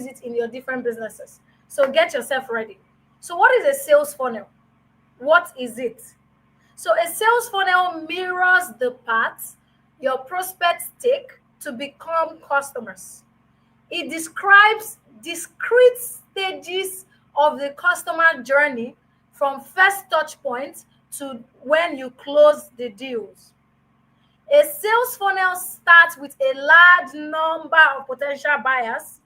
it in your different businesses. So get yourself ready. So what is a sales funnel? What is it? So a sales funnel mirrors the paths your prospects take to become customers. It describes discrete stages of the customer journey from first touch point to when you close the deals. A sales funnel starts with a large number of potential buyers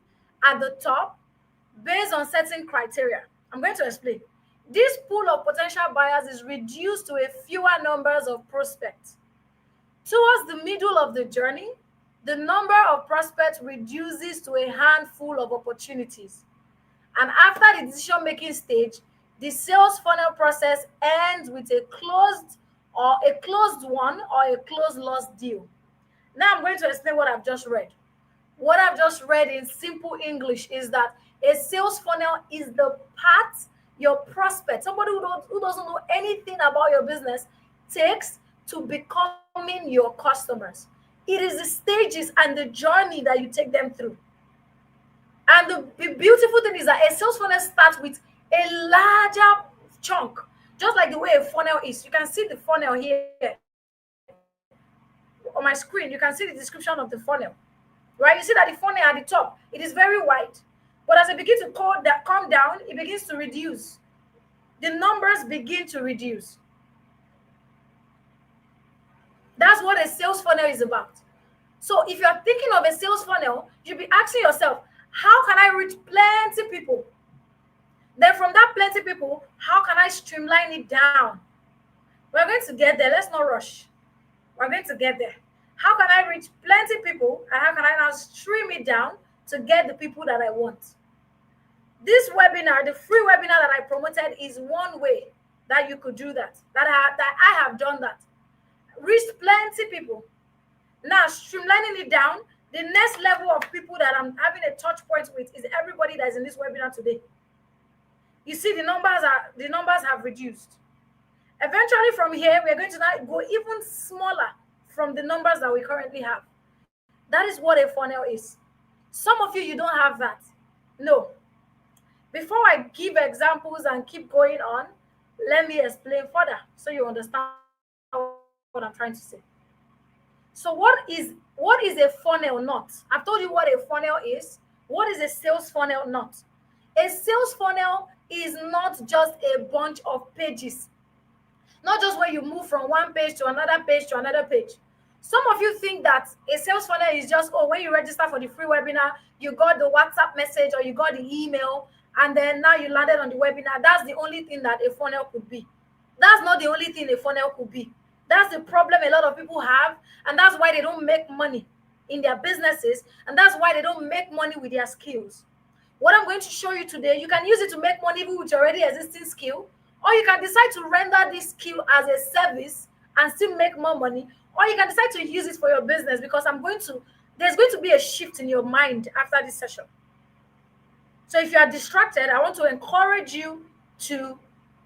at the top based on certain criteria. I'm going to explain. This pool of potential buyers is reduced to a fewer numbers of prospects. Towards the middle of the journey, the number of prospects reduces to a handful of opportunities. And after the decision-making stage, the sales funnel process ends with a closed one or a closed loss deal. Now I'm going to explain what I've just read. What I've just read in simple English is that a sales funnel is the path your prospect, somebody who doesn't know anything about your business, takes to becoming your customers. It is the stages and the journey that you take them through. And the beautiful thing is that a sales funnel starts with a larger chunk, just like the way a funnel is. You can see the funnel here on my screen. You can see the description of the funnel, right? You see that the funnel at the top, it is very wide. But as it begins to come down, it begins to reduce. The numbers begin to reduce. That's what a sales funnel is about. So if you're thinking of a sales funnel, you'll be asking yourself, how can I reach plenty people? Then from that plenty people, how can I streamline it down? We're going to get there. Let's not rush. We're going to get there. How can I reach plenty people? And how can I now stream it down to get the people that I want? This webinar, the free webinar that I promoted, is one way that you could do that. That I have done that. Reached plenty people. Now, streamlining it down, the next level of people that I'm having a touch point with is everybody that is in this webinar today. You see, the numbers have reduced. Eventually, from here, we're going to now go even smaller from the numbers that we currently have. That is what a funnel is. Some of you don't have that. No. Before I give examples and keep going on, let me explain further so you understand what I'm trying to say. So what is a funnel not? I've told you what a funnel is. What is a sales funnel not? A sales funnel is not just a bunch of pages. Not just where you move from one page to another page to another page. Some of you think that a sales funnel is just, when you register for the free webinar, you got the WhatsApp message or you got the email, and then now you landed on the webinar. That's the only thing that a funnel could be. That's not the only thing a funnel could be. That's the problem a lot of people have, and that's why they don't make money in their businesses, and that's why they don't make money with their skills. What I'm going to show you today, you can use it to make money even with your already existing skill, or you can decide to render this skill as a service and still make more money, or you can decide to use it for your business, because there's going to be a shift in your mind after this session. So if you are distracted, I want to encourage you to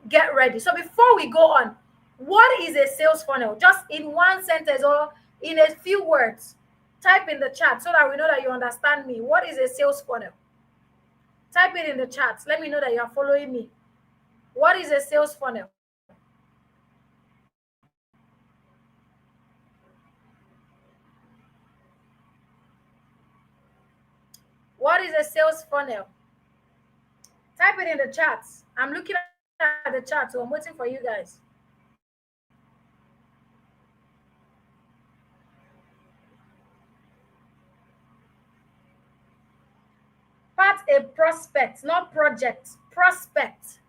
get ready. So before we go on, what is a sales funnel? Just in one sentence or in a few words, type in the chat so that we know that you understand me. What is a sales funnel? Type it in the chat. Let me know that you are following me. What is a sales funnel? What is a sales funnel? Type it in the chat. I'm looking at the chat, so I'm waiting for you guys. Part a prospect, not project. Prospect.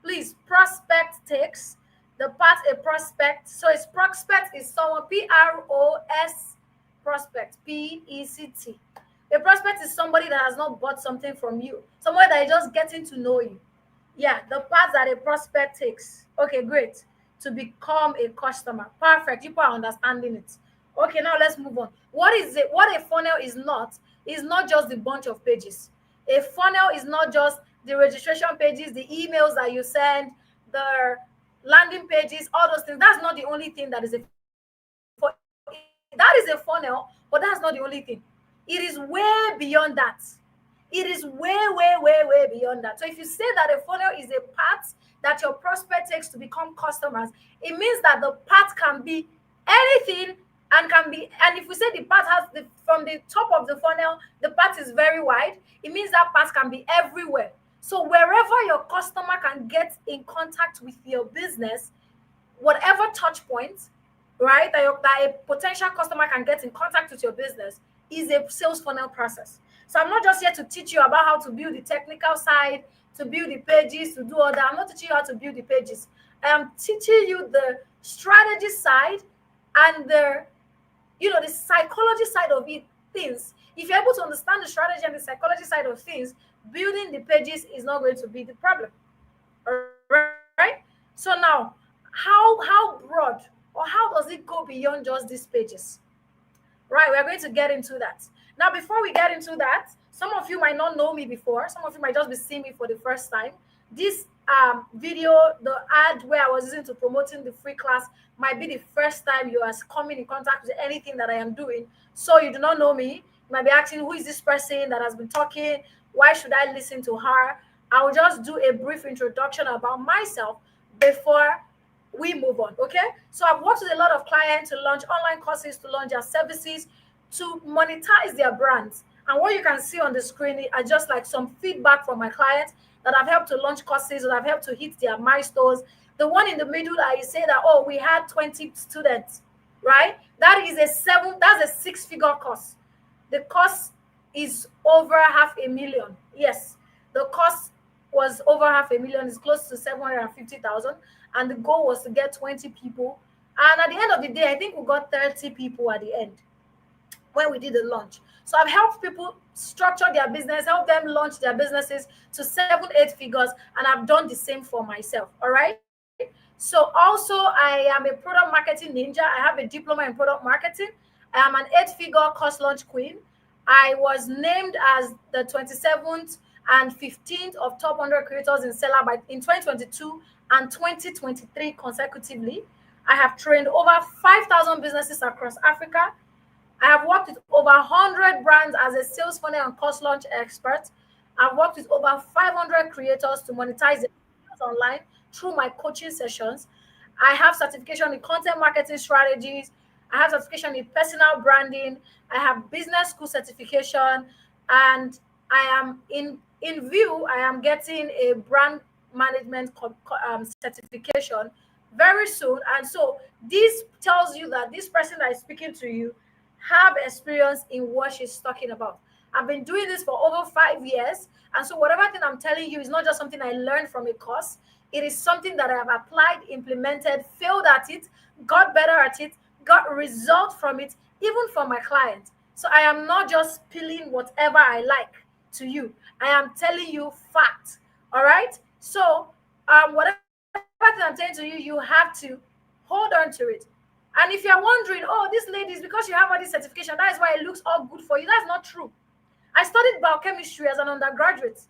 Please, prospect takes the part a prospect. So it's prospect is someone, P-R-O-S, prospect, P-E-C-T. A prospect is somebody that has not bought something from you, somebody that is just getting to know you. Yeah, the part that a prospect takes. Okay, great. To become a customer. Perfect. People are understanding it. Okay, now let's move on. What is it? What a funnel is not just the bunch of pages. A funnel is not just the registration pages, the emails that you send, the landing pages, all those things. That's not the only thing that is a funnel. That is a funnel, but that's not the only thing. It is way beyond that. It is way, way, way, way beyond that. So if you say that a funnel is a path that your prospect takes to become customers, it means that the path can be anything and can be, and if we say the path has the from the top of the funnel, the path is very wide, it means that path can be everywhere. So wherever your customer can get in contact with your business, whatever touch point, right, that a potential customer can get in contact with your business is a sales funnel process. So I'm not just here to teach you about how to build the technical side, to build the pages, to do all that. I'm not teaching you how to build the pages. I am teaching you the strategy side and the psychology side of it. Things. If you're able to understand the strategy and the psychology side of things, building the pages is not going to be the problem. All right. So now, how broad or how does it go beyond just these pages? Right, we're going to get into that. Now, before we get into that, some of you might not know me before. Some of you might just be seeing me for the first time. This video, the ad where I was using to promoting the free class, might be the first time you are coming in contact with anything that I am doing. So you do not know me. You might be asking, who is this person that has been talking? Why should I listen to her? I will just do a brief introduction about myself before we move on. Okay, so I've worked with a lot of clients to launch online courses, to launch their services, to monetize their brands. And what you can see on the screen are just like some feedback from my clients that I've helped to launch courses, that I've helped to hit their milestones. The one in the middle that you say that, oh, we had 20 students, right? That's a six-figure course. The cost is over $500,000. Yes, the cost was over $500,000. It's close to 750,000, and the goal was to get 20 people. And at the end of the day, I think we got 30 people at the end when we did the launch. So I've helped people structure their business, help them launch their businesses to 7-8 figures, and I've done the same for myself. All right. So also, I am a product marketing ninja. I have a diploma in product marketing. I am an 8-figure course launch queen. I was named as the 27th and 15th of top 100 creators in Seller in 2022 and 2023 consecutively. I have trained over 5,000 businesses across Africa. I have worked with over 100 brands as a sales funnel and course launch expert. I've worked with over 500 creators to monetize their business online through my coaching sessions. I have certification in content marketing strategies. I have certification in personal branding. I have business school certification, and I am in view. I am getting a brand management certification very soon. And so this tells you that this person that is speaking to you have experience in what she's talking about. I've been doing this for over 5 years. And so whatever thing I'm telling you is not just something I learned from a course. It is something that I have applied, implemented, failed at it, got better at it, got results from it, even for my clients. So I am not just spilling whatever I like to you. I am telling you facts. All right. So whatever thing I'm saying to you, you have to hold on to it. And if you're wondering, oh, this lady is because you have all this certification, that is why it looks all good for you. That's not true. I studied biochemistry as an undergraduate.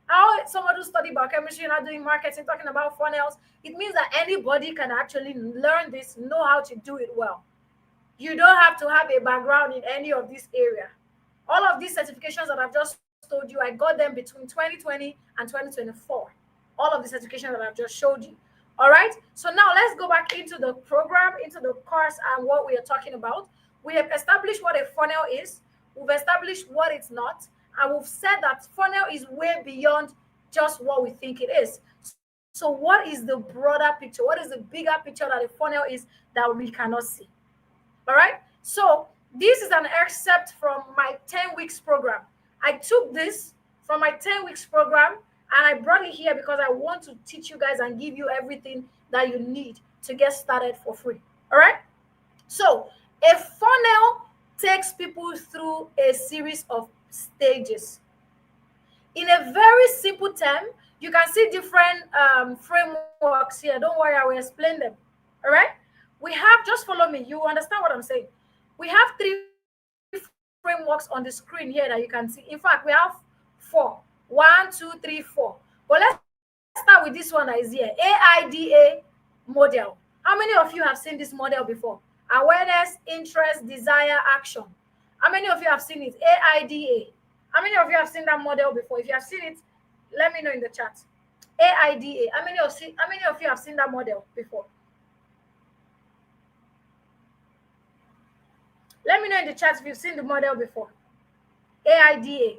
How someone who studied biochemistry and doing marketing, talking about funnels, it means that anybody can actually learn this, know how to do it well. You don't have to have a background in any of this area. All of these certifications that I've just told you, I got them between 2020 and 2024. All of the certifications that I've just showed you. All right. So now let's go back into the program, into the course, and what we are talking about. We have established what a funnel is. We've established what it's not. And we've said that funnel is way beyond just what we think it is. So what is the broader picture? What is the bigger picture that a funnel is that we cannot see? All right. So this is an excerpt from my 10 weeks program. I took this from my 10 weeks program and I brought it here because I want to teach you guys and give you everything that you need to get started for free. All right. So a funnel takes people through a series of stages. In a very simple term, you can see different frameworks here. Don't worry, I will explain them. All right. We have, just follow me. You understand what I'm saying. We have 3 frameworks on the screen here that you can see. In fact, we have 4. 1, 2, 3, 4. But let's start with this one that is here. AIDA model. How many of you have seen this model before? Awareness, interest, desire, action. How many of you have seen it? AIDA. How many of you have seen that model before? If you have seen it, let me know in the chat. AIDA. How many of you have seen that model before? Let me know in the chat if you've seen the model before. AIDA.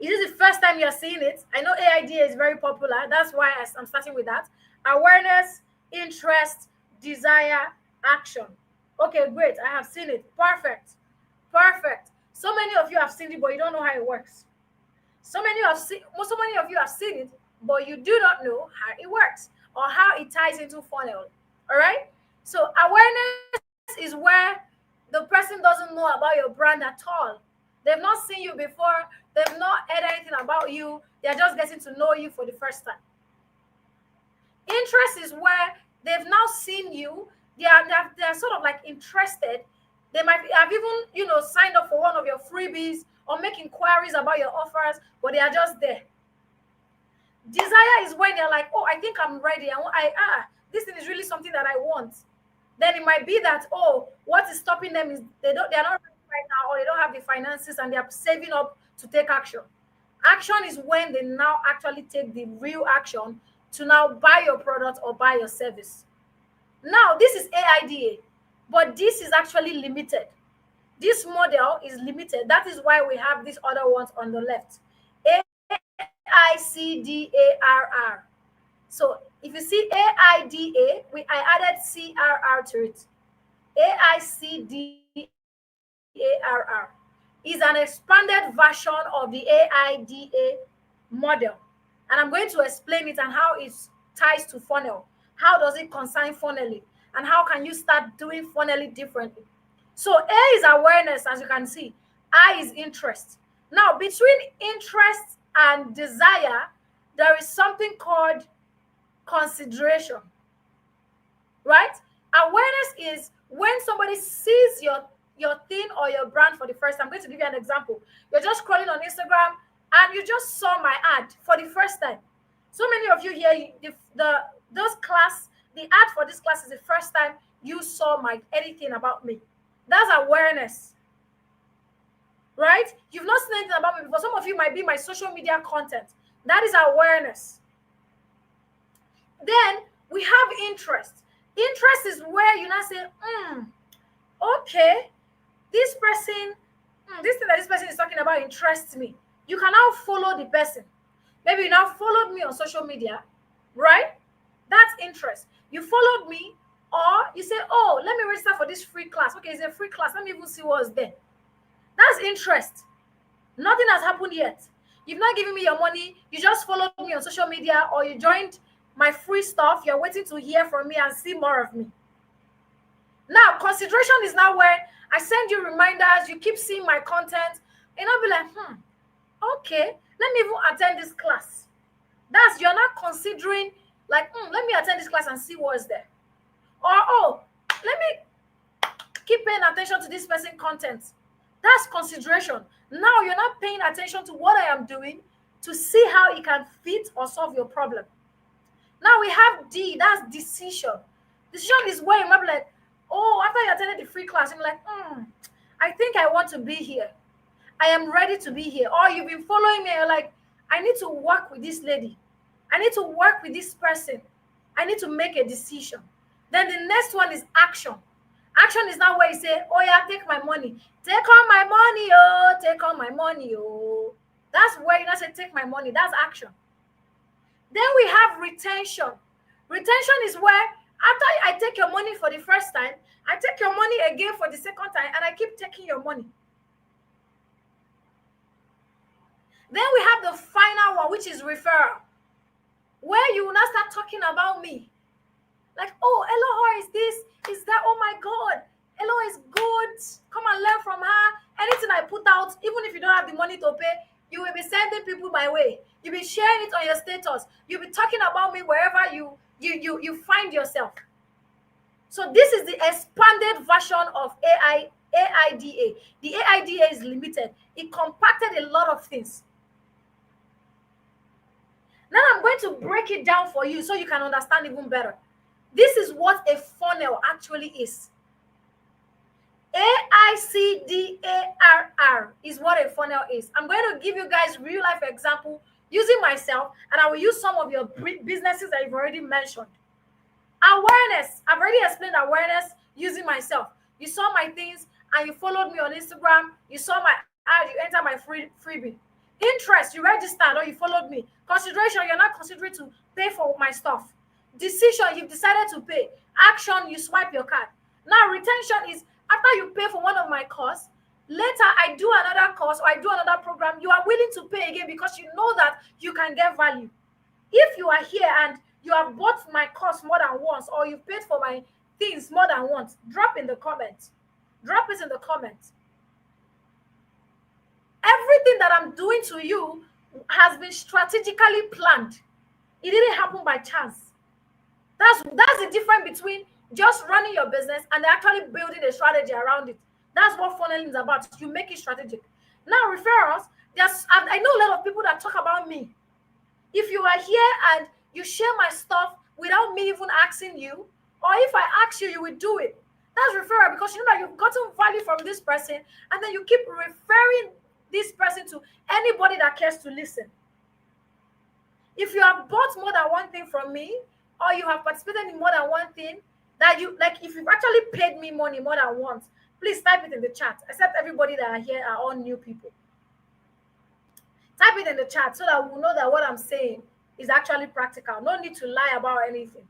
Is this the first time you're seeing it? I know AIDA is very popular. That's why I'm starting with that. Awareness, interest, desire, action. Okay, great. I have seen it. Perfect. Perfect. So many of you have seen it, but you don't know how it works. So many of you have seen it, but you do not know how it works or how it ties into funnel. All right. So awareness is where the person doesn't know about your brand at all. They've not seen you before. They've not heard anything about you. They're just getting to know you for the first time. Interest is where they've now seen you. They're sort of like interested. They might have even, signed up for one of your freebies or make inquiries about your offers, but they are just there. Desire is when they're like, oh, I think I'm ready. This thing is really something that I want. Then it might be that, oh, what is stopping them is they're not ready right now, or they don't have the finances and they're saving up to take action. Action is when they now actually take the real action to now buy your product or buy your service. Now, this is AIDA, but this is actually limited. This model is limited. That is why we have these other ones on the left. AICDARR. So if you see AIDA, I added CRR to it. AICDARR is an expanded version of the AIDA model. And I'm going to explain it and how it ties to funnel. How does it concern funneling? And how can you start doing funneling differently? So A is awareness, as you can see. I is interest. Now, between interest and desire, there is something called consideration, right? Awareness is when somebody sees your thing or your brand for the first time. I'm going to give you an example. You're just scrolling on Instagram and you just saw my ad for the first time. So many of you here, the ad for this class is the first time you saw anything about me. That's awareness, right? You've not seen anything about me before. Some of you might be my social media content. That is awareness. Then we have interest. Interest is where you now say, okay, this thing that this person is talking about interests me. You can now follow the person. Maybe you now followed me on social media, right? That's interest. You followed me, or you say, oh, let me register for this free class. Okay, it's a free class. Let me even see what's there. That's interest. Nothing has happened yet. You've not given me your money. You just followed me on social media, or you joined my free stuff. You're waiting to hear from me and see more of me. Now, consideration is now where I send you reminders. You keep seeing my content, and I'll be like, okay, let me even attend this class. That's, you're not considering, like, let me attend this class and see what's there. Or, oh, let me keep paying attention to this person's content. That's consideration. Now you're not paying attention to what I am doing to see how it can fit or solve your problem. Now we have D, that's decision. Decision is where you might be like, oh, after you attended the free class, you're like, I think I want to be here. I am ready to be here. Or you've been following me, you're like, I need to work with this lady. I need to work with this person. I need to make a decision. Then the next one is action. Action is now where you say, oh yeah, take my money. Take all my money, oh, take all my money, oh. That's where you now say, take my money. That's action. Then we have retention. Retention is where after I take your money for the first time, I take your money again for the second time, and I keep taking your money. Then we have the final one, which is referral, where you will now start talking about me. Like, oh, Elo, how is this? Is that? Oh my God, Elo is good. Come and learn from her. Anything I put out, even if you don't have the money to pay, you will be sending people my way. You'll be sharing it on your status. You'll be talking about me wherever you find yourself. So this is the expanded version of AIDA. The AIDA is limited. It compacted a lot of things. Now I'm going to break it down for you so you can understand even better. This is what a funnel actually is. AICDARR is what a funnel is. I'm going to give you guys real life example using myself, and I will use some of your businesses that you've already mentioned. Awareness. I've already explained awareness using myself. You saw my things and you followed me on Instagram. You saw my ad, you enter my freebie. Interest, you registered or you followed me. Consideration, you're not considering to pay for my stuff. Decision, you've decided to pay. Action, you swipe your card. Now, retention is after you pay for one of my course, later I do another course or I do another program, you are willing to pay again because you know that you can get value. If you are here and you have bought my course more than once or you've paid for my things more than once, drop in the comments. Drop it in the comments. Everything that I'm doing to you has been strategically planned. It didn't happen by chance. That's the difference between just running your business and actually building a strategy around it. That's what funneling is about. You make it strategic. Now, referrals, I know a lot of people that talk about me. If you are here and you share my stuff without me even asking you, or if I ask you, you will do it. That's referral because you know that you've gotten value from this person, and then you keep referring this person to anybody that cares to listen. If you have bought more than one thing from me, or you have participated in more than one thing, that you like, if you've actually paid me money more than once, please type it in the chat. Except everybody that are here are all new people. Type it in the chat so that we'll know that what I'm saying is actually practical. No need to lie about anything.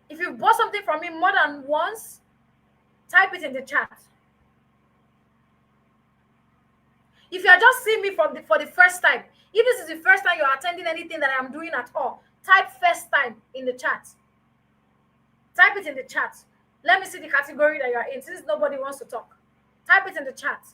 If you bought something from me more than once, type it in the chat. If you are just seeing me for the first time, if this is the first time you're attending anything that I'm doing at all, type first time in the chat. Type it in the chat. Let me see the category that you're in, since nobody wants to talk. Type it in the chat.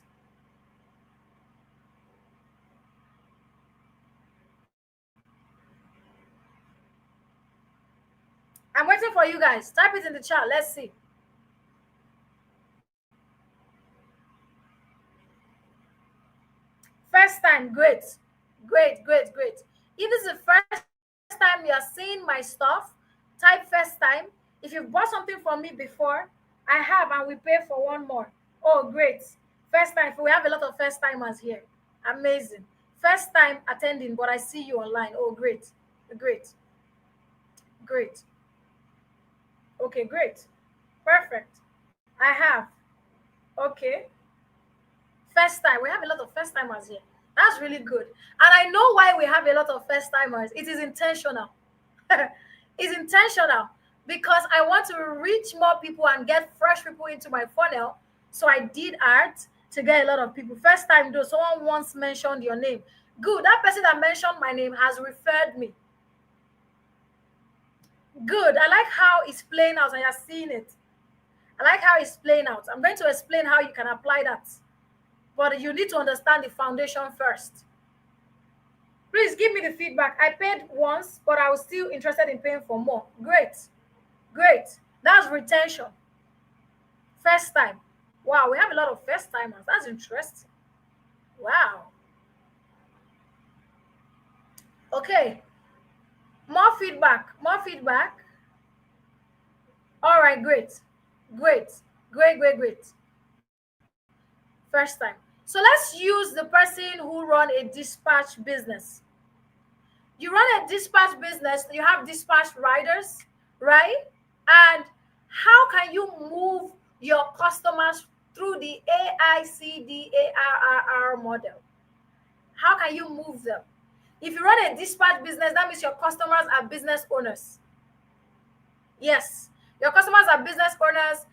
I'm waiting for you guys. Type it in the chat. Let's see. First time, great. Great. If this is the first time you are seeing my stuff, type first time. If you've bought something from me before, I have, and we pay for one more. Oh, great. First time. We have a lot of first timers here. Amazing. First time attending, but I see you online. Oh, great. Okay, great. Perfect. I have. Okay. First time. We have a lot of first timers here. That's really good. And I know why we have a lot of first timers. It is intentional. It's intentional because I want to reach more people and get fresh people into my funnel. So I did art to get a lot of people. First time though, someone once mentioned your name. Good. That person that mentioned my name has referred me. Good. I like how it's playing out and you're seeing it. I like how it's playing out. I'm going to explain how you can apply that. But you need to understand the foundation first. Please give me the feedback. I paid once, but I was still interested in paying for more. Great. That's retention. First time. Wow, we have a lot of first timers. That's interesting. Wow. Okay. More feedback. All right, great. First time. So let's use the person who run a dispatch business. You run a dispatch business, you have dispatch riders, right? And how can you move your customers through the AICDARR model? How can you move them? If you run a dispatch business, that means your customers are business owners. Yes, your customers are business owners,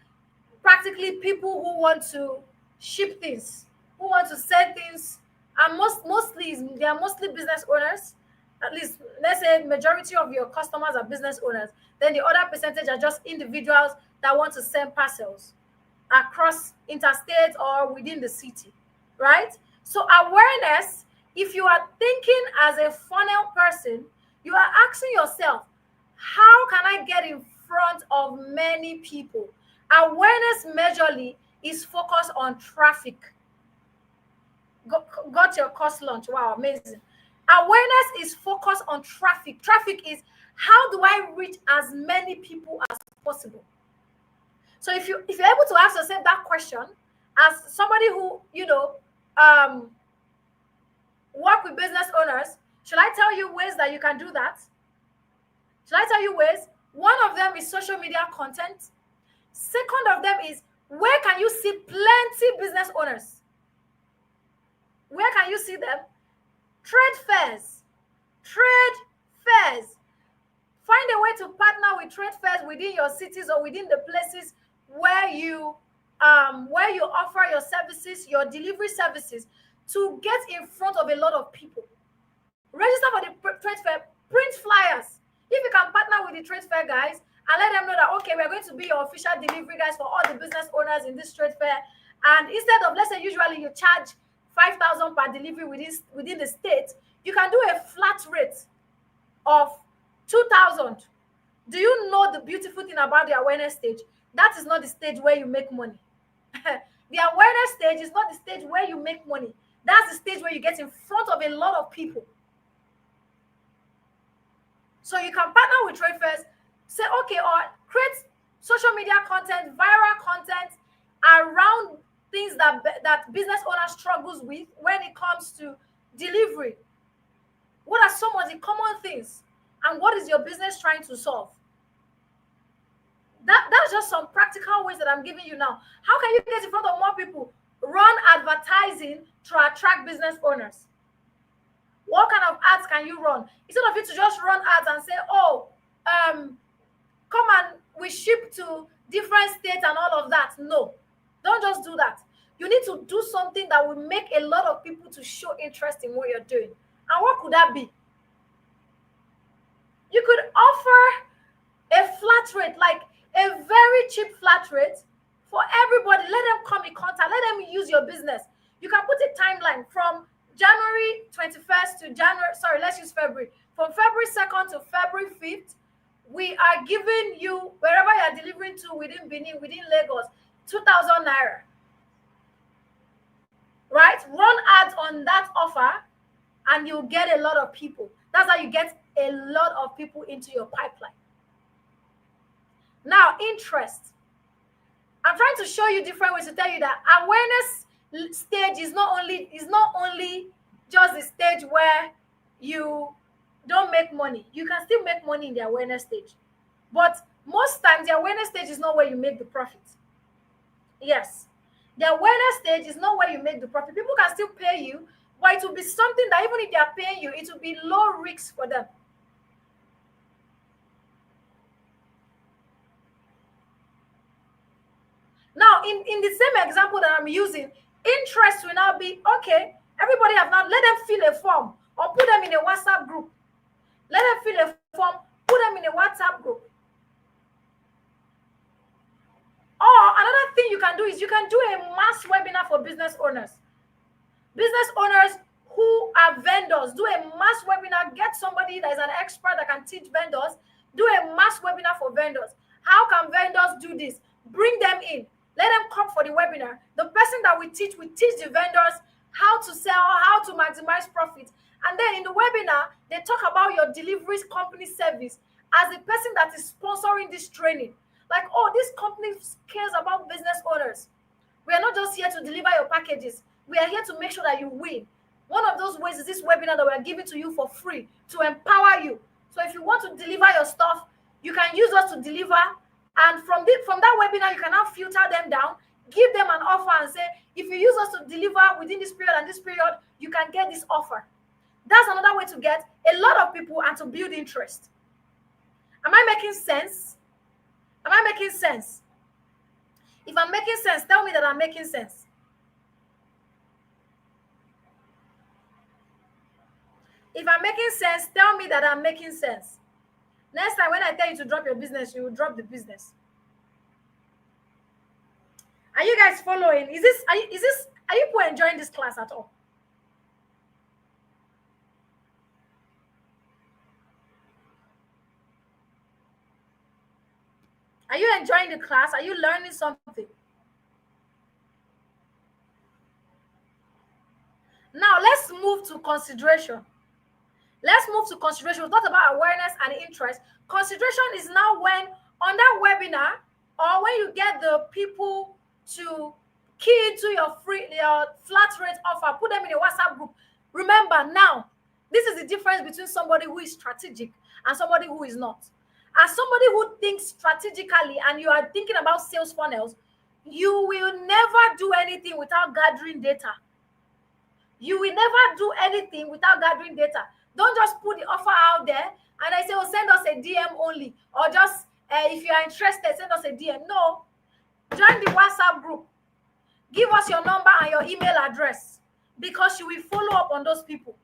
practically people who want to ship things, who want to sell things, and they are mostly business owners. At least, let's say majority of your customers are business owners. Then the other percentage are just individuals that want to send parcels across interstate or within the city, right? So awareness, if you are thinking as a funnel person, you are asking yourself, how can I get in front of many people? Awareness majorly is focused on traffic. Got your course launch. Wow, amazing. Awareness is focused on traffic. Traffic is how do I reach as many people as possible? So if you're able to ask yourself that question as somebody who, um, work with business owners, should I tell you ways that you can do that? Should I tell you ways? One of them is social media content. Second of them is, where can you see plenty business owners? Where can you see them? Trade fairs. Trade fairs. Find a way to partner with trade fairs within your cities or within the places where you offer your services, your delivery services, to get in front of a lot of people. Register for the trade fair, print flyers. If you can partner with the trade fair guys and let them know that, okay, we're going to be your official delivery guys for all the business owners in this trade fair. And instead of, let's say, usually you charge 5,000 per delivery within the state, you can do a flat rate of 2,000. Do you know the beautiful thing about the awareness stage? That is not the stage where you make money. The awareness stage is not the stage where you make money. That's the stage where you get in front of a lot of people. So you can partner with trade fairs, say, okay, or create social media content, viral content around things that business owners struggles with when it comes to delivery. What are some of the common things? And what is your business trying to solve? That's just some practical ways that I'm giving you now. How can you get in front of more people? Run advertising to attract business owners. What kind of ads can you run? Instead of you to just run ads and say, oh, come and we ship to different states and all of that. No, don't just do that. You need to do something that will make a lot of people to show interest in what you're doing. And what could that be? You could offer a flat rate, like a very cheap flat rate for everybody. Let them come in contact. Let them use your business. You can put a timeline from January 21st to let's use February. From February 2nd to February 5th, we are giving you, wherever you are delivering to within Benin, within Lagos, 2,000 naira. Right? Run ads on that offer and you'll get a lot of people. That's how you get a lot of people into your pipeline. Now, interest. I'm trying to show you different ways to tell you that awareness stage is not only just the stage where you don't make money. You can still make money in the awareness stage. But most times, the awareness stage is not where you make the profit. Yes. The awareness stage is not where you make the profit. People can still pay you, but it will be something that even if they are paying you, it will be low risk for them. Now, in the same example that I'm using, interest will now be, okay, everybody have now, let them fill a form or put them in a WhatsApp group. Let them fill a form, put them in a WhatsApp group. Or another thing you can do is you can do a mass webinar for business owners. Business owners who are vendors, do a mass webinar, get somebody that is an expert that can teach vendors, do a mass webinar for vendors. How can vendors do this? Bring them in. Let them come for the webinar. The person that we teach the vendors how to sell, how to maximize profit. And then in the webinar, they talk about your deliveries company service as the person that is sponsoring this training. Like, oh, this company cares about business owners. We are not just here to deliver your packages. We are here to make sure that you win. One of those ways is this webinar that we are giving to you for free to empower you. So if you want to deliver your stuff, you can use us to deliver. And from that webinar, you can now filter them down, give them an offer and say, if you use us to deliver within this period and this period, you can get this offer. That's another way to get a lot of people and to build interest. Am I making sense? Am I making sense? If I'm making sense, tell me that I'm making sense. If I'm making sense, tell me that I'm making sense. Next time when I tell you to drop your business, you will drop the business. Are you guys following? Are you people enjoying this class at all? Are you enjoying the class? Are you learning something? Now let's move to consideration. Let's move to consideration. We talked about awareness and interest. Consideration is now when on that webinar or when you get the people to key into your flat rate offer, put them in a WhatsApp group. Remember now, this is the difference between somebody who is strategic and somebody who is not. As somebody who thinks strategically and you are thinking about sales funnels, you will never do anything without gathering data. You will never do anything without gathering data. Don't just put the offer out there and I say, oh, send us a DM only, or just if you are interested, send us a DM. No, join the WhatsApp group. Give us your number and your email address, because you will follow up on those people.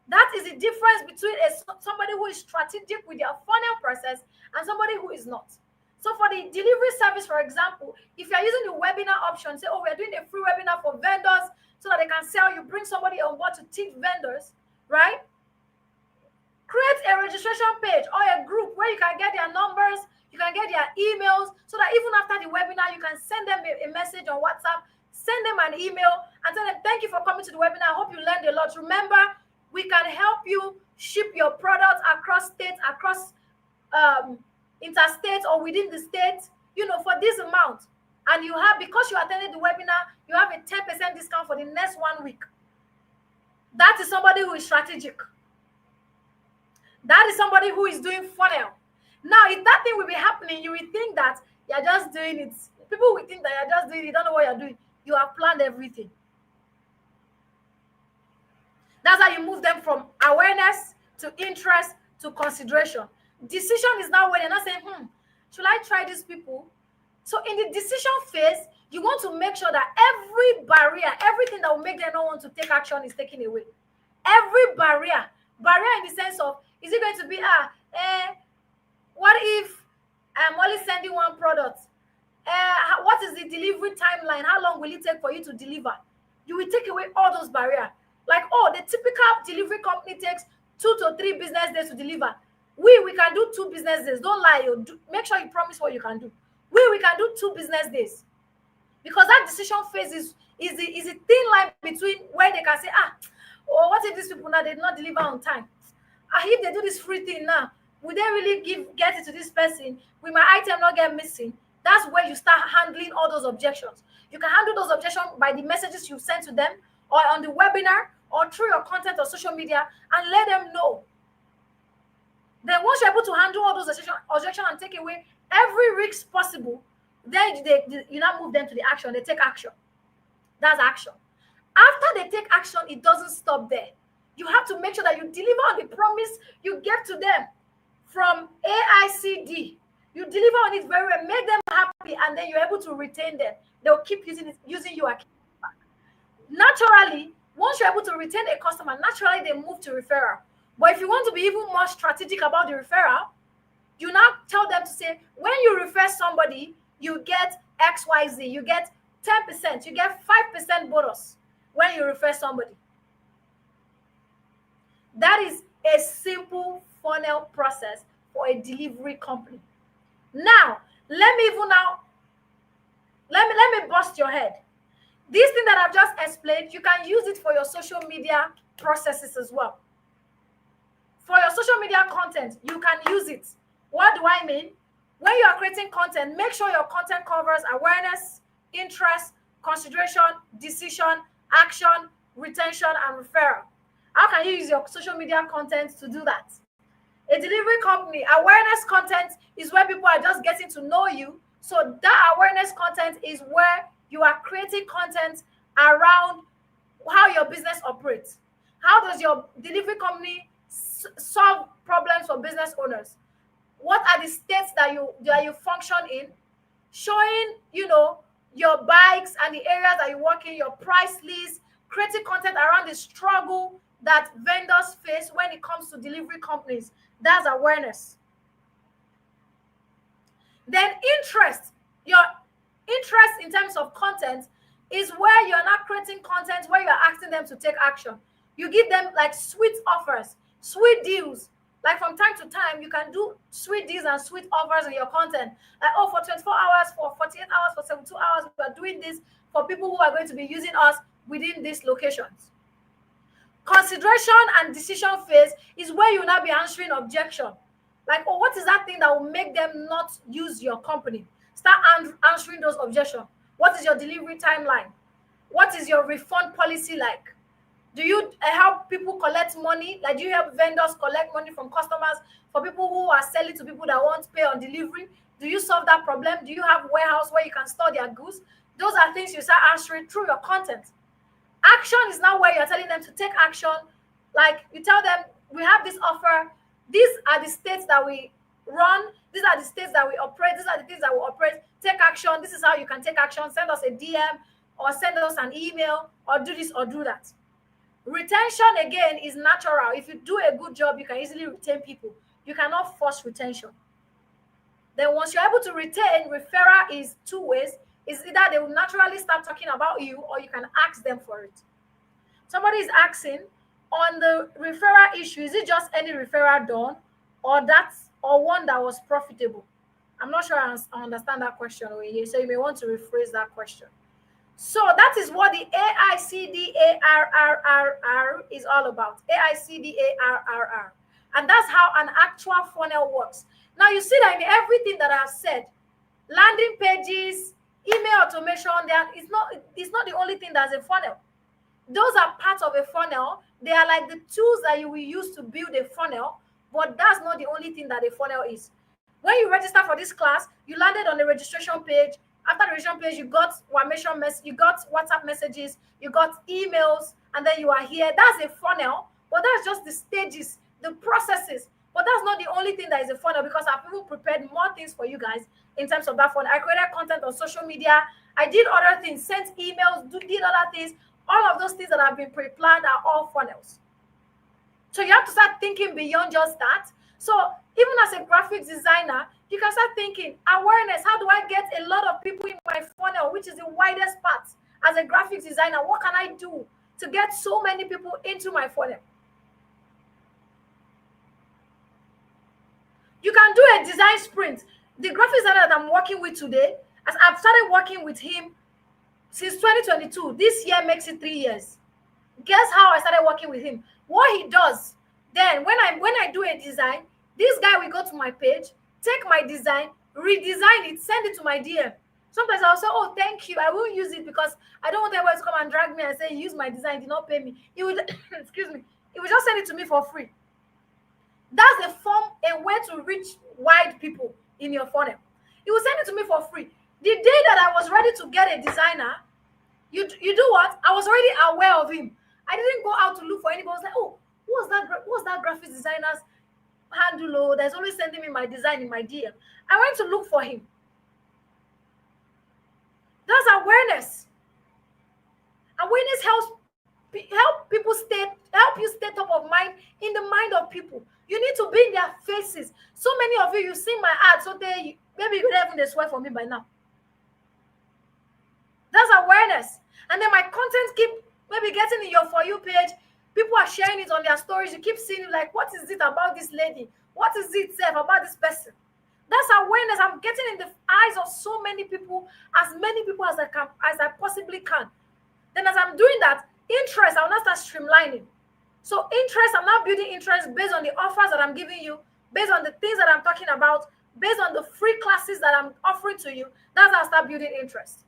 That is the difference between somebody who is strategic with their funnel process and somebody who is not. So for the delivery service, for example, if you're using the webinar option, say, oh, we're doing a free webinar for vendors so that they can sell, you bring somebody on board to teach vendors, right? Create a registration page or a group where you can get their numbers, you can get their emails, so that even after the webinar, you can send them a message on WhatsApp, send them an email, and tell them, thank you for coming to the webinar. I hope you learned a lot. Remember, we can help you ship your products across states, across interstate or within the state, for this amount. And you have, because you attended the webinar, you have a 10% discount for the next 1 week. That is somebody who is strategic. That is somebody who is doing funnel. Now, if that thing will be happening, you will think that you're just doing it. People will think that you're just doing it. You don't know what you're doing. You have planned everything. That's how you move them from awareness to interest to consideration. Decision is now when you're not saying, should I try these people? So in the decision phase, you want to make sure that every barrier, everything that will make them not want to take action is taken away. Every barrier in the sense of, is it going to be, what if I'm only sending one product? What is the delivery timeline? How long will it take for you to deliver? You will take away all those barriers. Like, oh, the typical delivery company takes 2 to 3 business days to deliver. We can do 2 business days. Don't lie. Make sure you promise what you can do. We can do 2 business days. Because that decision phase is a thin line between where they can say, oh, what if these people now, they did not deliver on time? If they do this free thing now, will they really get it to this person? Will my item not get missing? That's where you start handling all those objections. You can handle those objections by the messages you send to them, or on the webinar, or through your content or social media, and let them know. Then once you're able to handle all those objections and take away every risk possible, then you now move them to the action. They take action. That's action. After they take action, it doesn't stop there. You have to make sure that you deliver on the promise you gave to them from AICD. You deliver on it very well, make them happy, and then you're able to retain them. They'll keep using you again. Naturally, once you're able to retain a customer, naturally they move to referral. But if you want to be even more strategic about the referral, you now tell them to say, when you refer somebody, you get XYZ, you get 10%, you get 5% bonus when you refer somebody. That is a simple funnel process for a delivery company. Now, let me bust your head. This thing that I've just explained, you can use it for your social media processes as well. For your social media content, you can use it. What do I mean? When you are creating content, make sure your content covers awareness, interest, consideration, decision, action, retention, and referral. How can you use your social media content to do that? A delivery company, awareness content is where people are just getting to know you. So that awareness content is where you are creating content around how your business operates. How does your delivery company solve problems for business owners? What are the states that you function in? Showing, your bikes and the areas that you work in, your price list, creating content around the struggle that vendors face when it comes to delivery companies. That's awareness. Then interest. Your interest in terms of content is where you're not creating content where you're asking them to take action. You give them like sweet offers, sweet deals. Like from time to time, you can do sweet deals and sweet offers in your content. Like, oh, for 24 hours, for 48 hours, for 72 hours, we are doing this for people who are going to be using us within these locations. Consideration and decision phase is where you'll not be answering objection. Like, oh, what is that thing that will make them not use your company? Start answering those objections. What is your delivery timeline? What is your refund policy like? Do you help people collect money? Like, do you help vendors collect money from customers for people who are selling to people that won't pay on delivery? Do you solve that problem? Do you have a warehouse where you can store their goods? Those are things you start answering through your content. Action is now where you're telling them to take action. Like, you tell them, we have this offer. These are the states that we run. These are the states that we operate. These are the things that we operate. Take action. This is how you can take action. Send us a DM or send us an email or do this or do that. Retention, again, is natural. If you do a good job, you can easily retain people. You cannot force retention. Then once you're able to retain, referral is two ways. It's either they will naturally start talking about you or you can ask them for it. Somebody is asking, on the referral issue, is it just any referral done or one that was profitable? I'm not sure I understand that question over here, so you may want to rephrase that question. So that is what the AICDARR is all about. AICDARR. And that's how an actual funnel works. Now you see that in everything that I've said, landing pages, email automation, it's not the only thing that's a funnel. Those are parts of a funnel. They are like the tools that you will use to build a funnel, but that's not the only thing that a funnel is. When you register for this class, you landed on the registration page. After the registration page, you got you got WhatsApp messages, you got emails, and then you are here. That's a funnel, but that's just the stages, the processes. But that's not the only thing that is a funnel, because I've even prepared more things for you guys in terms of that funnel. I created content on social media. I did other things, sent emails, did other things. All of those things that have been pre-planned are all funnels. So you have to start thinking beyond just that. So even as a graphic designer, you can start thinking awareness. How do I get a lot of people in my funnel, which is the widest part? As a graphic designer, what can I do to get so many people into my funnel? You can do a design sprint. The graphic designer that I'm working with today, as I've started working with him since 2022, this year makes it 3 years. Guess how I started working with him? What he does, then when I do a design, this guy will go to my page, take my design, redesign it, send it to my DM. Sometimes I'll say, oh, thank you. I won't use it because I don't want anyone to come and drag me and say, use my design, did not pay me. He will, excuse me, he will just send it to me for free. That's a way to reach wide people in your funnel. He will send it to me for free. The day that I was ready to get a designer, you do what? I was already aware of him. I didn't go out to look for anybody. I was like, oh, what's that graphic designer's handle that's always sending me my design in my DM? I went to look for him. That's awareness. Awareness help people help you stay top of mind in the mind of people. You need to be in their faces. So many of you see my ad, so maybe you could have even swear for me by now. That's awareness. And then my content keep maybe getting in your For You page. People are sharing it on their stories. You keep seeing like, what is it about this lady? What is it about this person? That's awareness. I'm getting in the eyes of so many people as I possibly can. Then as I'm doing that, interest, I'll now start streamlining. So interest, I'm now building interest based on the offers that I'm giving you, based on the things that I'm talking about, based on the free classes that I'm offering to you. That's how I start building interest.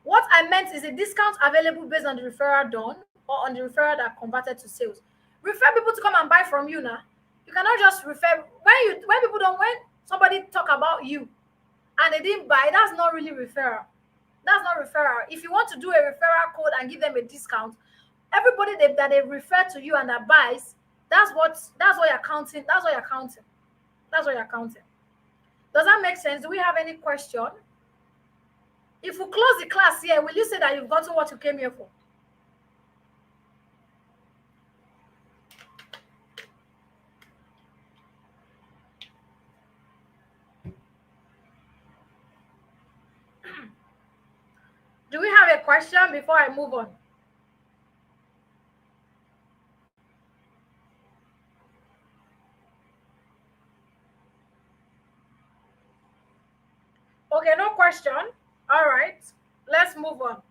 What I meant is a discount available based on the referral done or on the referral that converted to sales. Refer people to come and buy from you now. You cannot just refer. When somebody talk about you and they didn't buy, that's not really referral. That's not referral. If you want to do a referral code and give them a discount, everybody that they refer to you and that buys, that's what you're counting. That's what you're counting. That's what you're counting. Does that make sense? Do we have any question? If we close the class here, will you say that you've gotten what you came here for? Do we have a question before I move on? Okay, no question. All right, let's move on.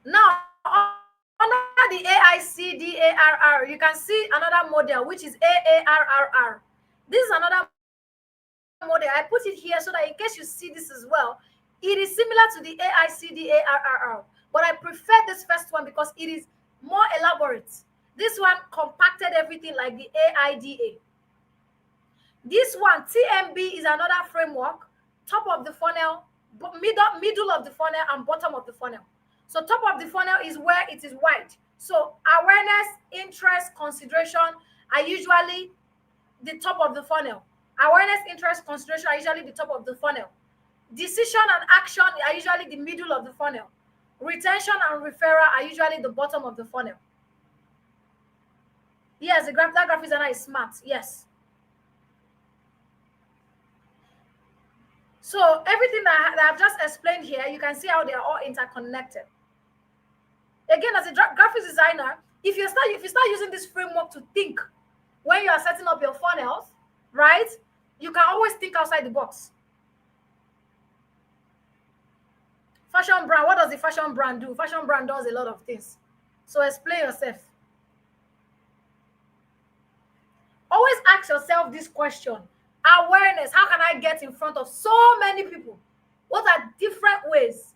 Now, under the AICDARR, you can see another model, which is AARRR. This is another model. I put it here so that in case you see this as well, it is similar to the AICDARR, but I prefer this first one because it is more elaborate. This one compacted everything like the AIDA. This one, TMB, is another framework, top of the funnel, middle of the funnel, and bottom of the funnel. So top of the funnel is where it is wide. So awareness, interest, consideration are usually the top of the funnel. Awareness, interest, consideration are usually the top of the funnel. Decision and action are usually the middle of the funnel. Retention and referral are usually the bottom of the funnel. Yes, that graphic designer is smart. Yes. So everything that I've just explained here, you can see how they are all interconnected. Again, as a graphic designer, if you start using this framework to think when you are setting up your funnels, right, you can always think outside the box. Fashion brand, what does the fashion brand do? Fashion brand does a lot of things. So explain yourself. Always ask yourself this question. Awareness, how can I get in front of so many people? What are different ways?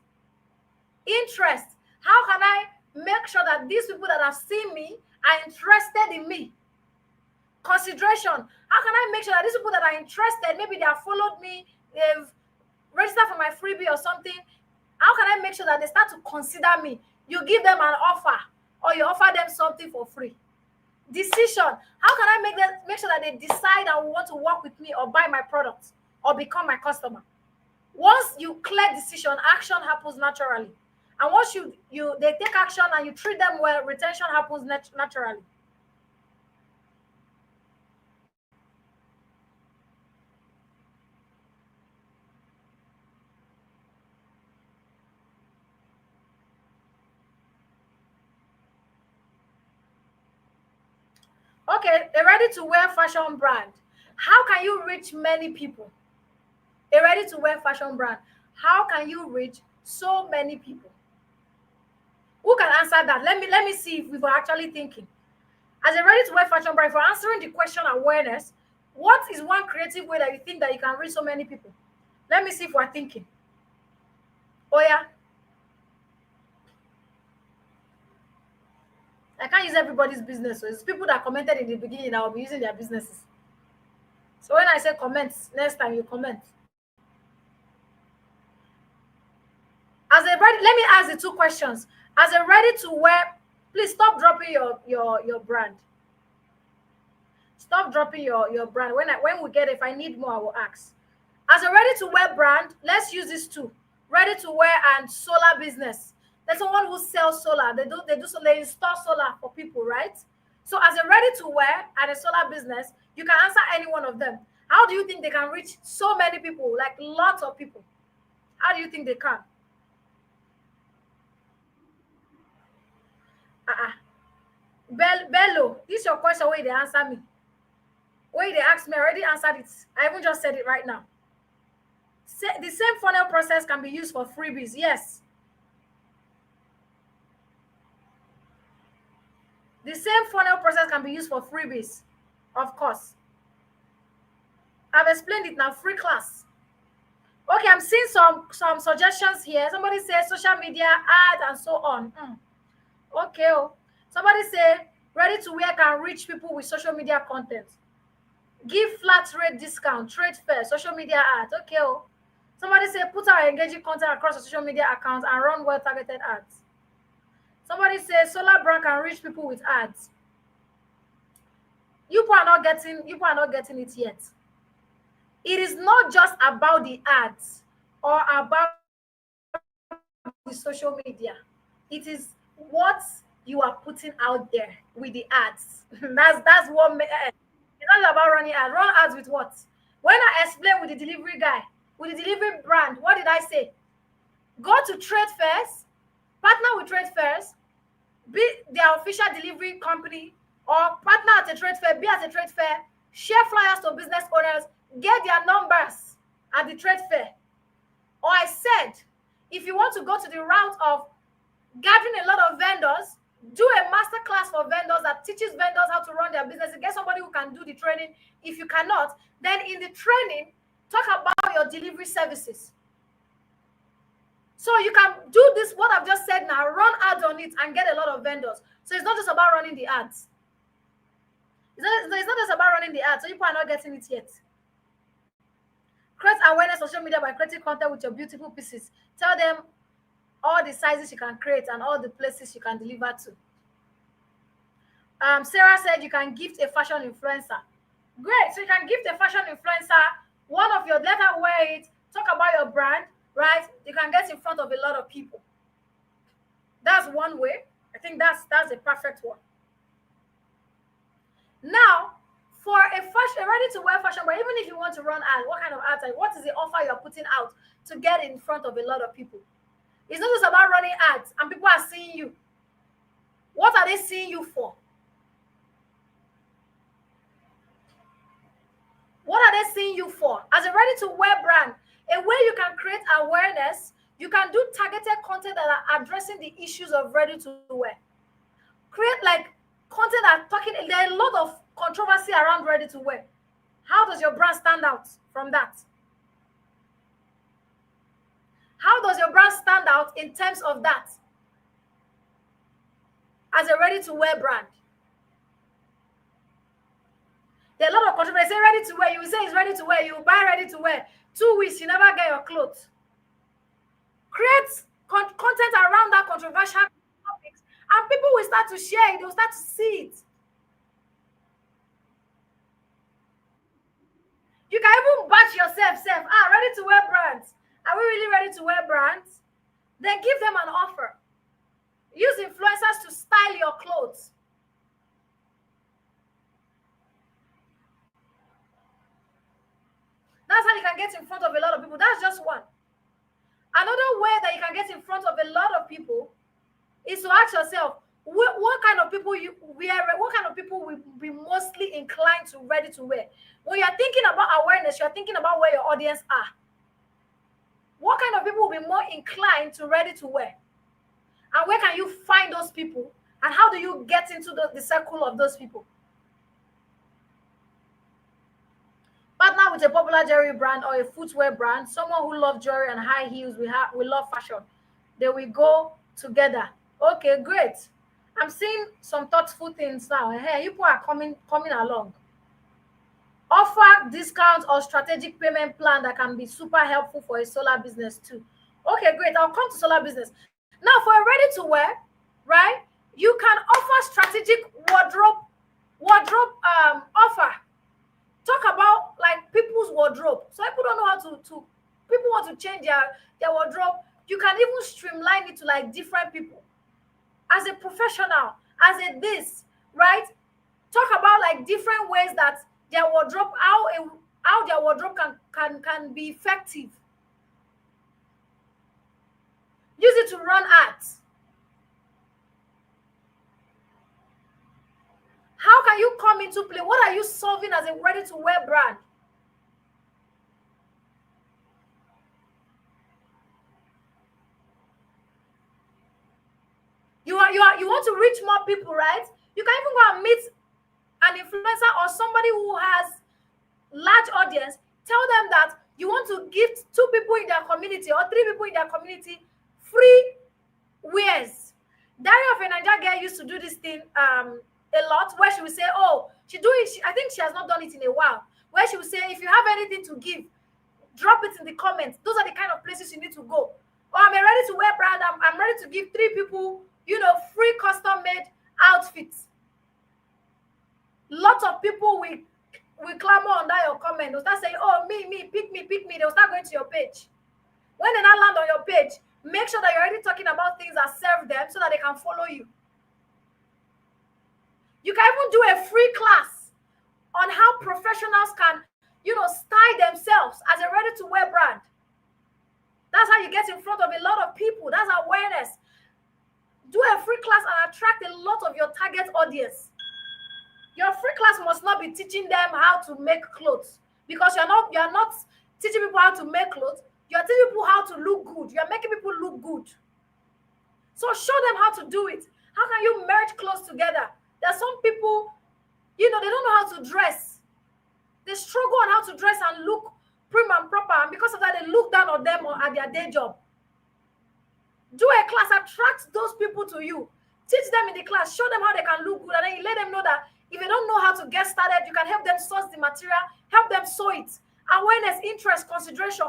Interest, how can I make sure that these people that have seen me are interested in me? Consideration, how can I make sure that these people that are interested, maybe they have followed me, they've registered for my freebie or something, how can I make sure that they start to consider me? You give them an offer or you offer them something for free. Decision, how can I make sure that they decide and want to work with me or buy my products or become my customer? Once you clear decision, action happens naturally. And once they take action and you treat them well, retention happens naturally. Okay, a ready-to-wear fashion brand. How can you reach many people? A ready-to-wear fashion brand. How can you reach so many people? Who can answer that? Let me see if we were actually thinking. As a ready-to-wear fashion brand, for answering the question awareness, what is one creative way that you think that you can reach so many people? Let me see if we're thinking. Oh yeah. I can't use everybody's business. So it's people that commented in the beginning that will be using their businesses. So when I say comments, next time you comment. Let me ask the two questions. As a ready-to-wear, please stop dropping your brand. Stop dropping your brand. When we get it, if I need more, I will ask. As a ready-to-wear brand, let's use this too. Ready-to-wear and solar business. There's someone who sells solar. They install solar for people, right? So as a ready-to-wear and a solar business, you can answer any one of them. How do you think they can reach so many people, like lots of people? How do you think they can? Bello, this is your question where they answer me. Where they ask me, I already answered it. I even just said it right now. The same funnel process can be used for freebies. Yes. The same funnel process can be used for freebies, of course. I've explained it now. Free class. Okay, I'm seeing some suggestions here. Somebody says social media, ad, and so on. Okay. Somebody say ready to wear can reach people with social media content. Give flat rate discount, trade fair, social media ads. Okay. Somebody say put our engaging content across the social media accounts and run well targeted ads. Somebody says solar brand can reach people with ads. You people are not getting it yet. It is not just about the ads or about the social media. It is what you are putting out there with the ads. that's what it's not about running ads. Run ads with what? When I explain with the delivery guy, with the delivery brand, what did I say? Go to trade fairs, partner with trade fairs, be their official delivery company, or partner at a trade fair, be at a trade fair, share flyers to business owners, get their numbers at the trade fair. Or I said, if you want to go to the route of gathering a lot of vendors, do a masterclass for vendors that teaches vendors how to run their business. Get somebody who can do the training. If you cannot, then in the training, talk about your delivery services. So you can do this, what I've just said now, run ads on it and get a lot of vendors. So it's not just about running the ads. It's not just about running the ads, so people are not getting it yet. Create awareness on social media by creating content with your beautiful pieces. Tell them all the sizes you can create and all the places you can deliver to. Sarah said you can gift a fashion influencer. Great. So you can gift a fashion influencer. One of your, let her wear it. Talk about your brand, right? You can get in front of a lot of people. That's one way. I think that's a perfect one. Now, for a ready-to-wear fashion brand, even if you want to run ads, what kind of ads? What is the offer you're putting out to get in front of a lot of people? It's not just about running ads and people are seeing you. What are they seeing you for? What are they seeing you for? As a ready-to-wear brand, a way you can create awareness, you can do targeted content that are addressing the issues of ready-to-wear. Create like content that talking, there are a lot of controversy around ready-to-wear. How does your brand stand out from that? How does your brand stand out in terms of that? As a ready-to-wear brand. There are a lot of controversy. Say ready-to-wear, you will say it's ready-to-wear, you will buy ready-to-wear. 2 weeks, you never get your clothes. Create content around that controversial topics, and people will start to share it, they will start to see it. You can even batch yourself, ready-to-wear brands. Are we really ready to wear brands? Then give them an offer. Use influencers to style your clothes. That's how you can get in front of a lot of people. That's just one. Another way that you can get in front of a lot of people is to ask yourself, what kind of people what kind of people will be mostly inclined to ready to wear? When you're thinking about awareness, you're thinking about where your audience are. What kind of people will be more inclined to ready to wear? And where can you find those people? And how do you get into the circle of those people? Partner with a popular jewelry brand or a footwear brand, someone who loves jewelry and high heels, we love fashion. They will go together. Okay, great. I'm seeing some thoughtful things now. Hey, people are coming along. Offer discounts or strategic payment plan that can be super helpful for a solar business too. Okay, great. I'll come to solar business. Now, for a ready-to-wear, right, you can offer strategic wardrobe offer. Talk about like people's wardrobe. So people don't know how to people want to change their wardrobe. You can even streamline it to like different people. As a professional, as a this, right? Talk about like different ways that their wardrobe, how their wardrobe can be effective. Use it to run ads. How can you come into play? What are you solving as a ready-to-wear brand? You want to reach more people, right? You can even go and meet an influencer or somebody who has large audience. Tell them that you want to gift 2 people in their community or 3 people in their community free wares. Daria of a Nigeria girl used to do this thing a lot, where she would say, oh, I think she has not done it in a while, where she would say, if you have anything to give, drop it in the comments. Those are the kind of places you need to go. Or I'm a ready-to-wear brand, I'm ready to give 3 people, free custom-made outfits. Lots of people will clamor under your comment. They'll start saying, oh, me, pick me. They'll start going to your page. When they now land on your page, make sure that you're already talking about things that serve them so that they can follow you. You can even do a free class on how professionals can, style themselves as a ready-to-wear brand. That's how you get in front of a lot of people. That's awareness. Do a free class and attract a lot of your target audience. Your free class must not be teaching them how to make clothes, because you're not teaching people how to make clothes. You're teaching people how to look good. You're making people look good. So show them how to do it. How can you merge clothes together? There are some people, they don't know how to dress. They struggle on how to dress and look prim and proper, and because of that, they look down on them or at their day job. Do a class, attract those people to you. Teach them in the class, show them how they can look good, and then you let them know that if they don't know how to get started, you can help them source the material, help them sew it. Awareness, interest, consideration.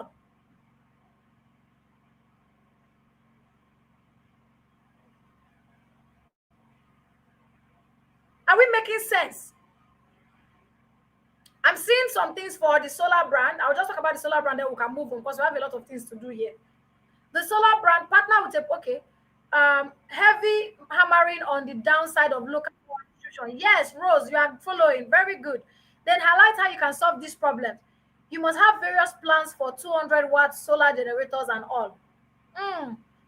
Are we making sense? I'm seeing some things for the solar brand. I'll just talk about the solar brand, then we can move on because we have a lot of things to do here. The solar brand partner with heavy hammering on the downside of local institution. Yes, Rose, you are following. Very good. Then highlight how you can solve this problem. You must have various plans for 200-watt solar generators and all.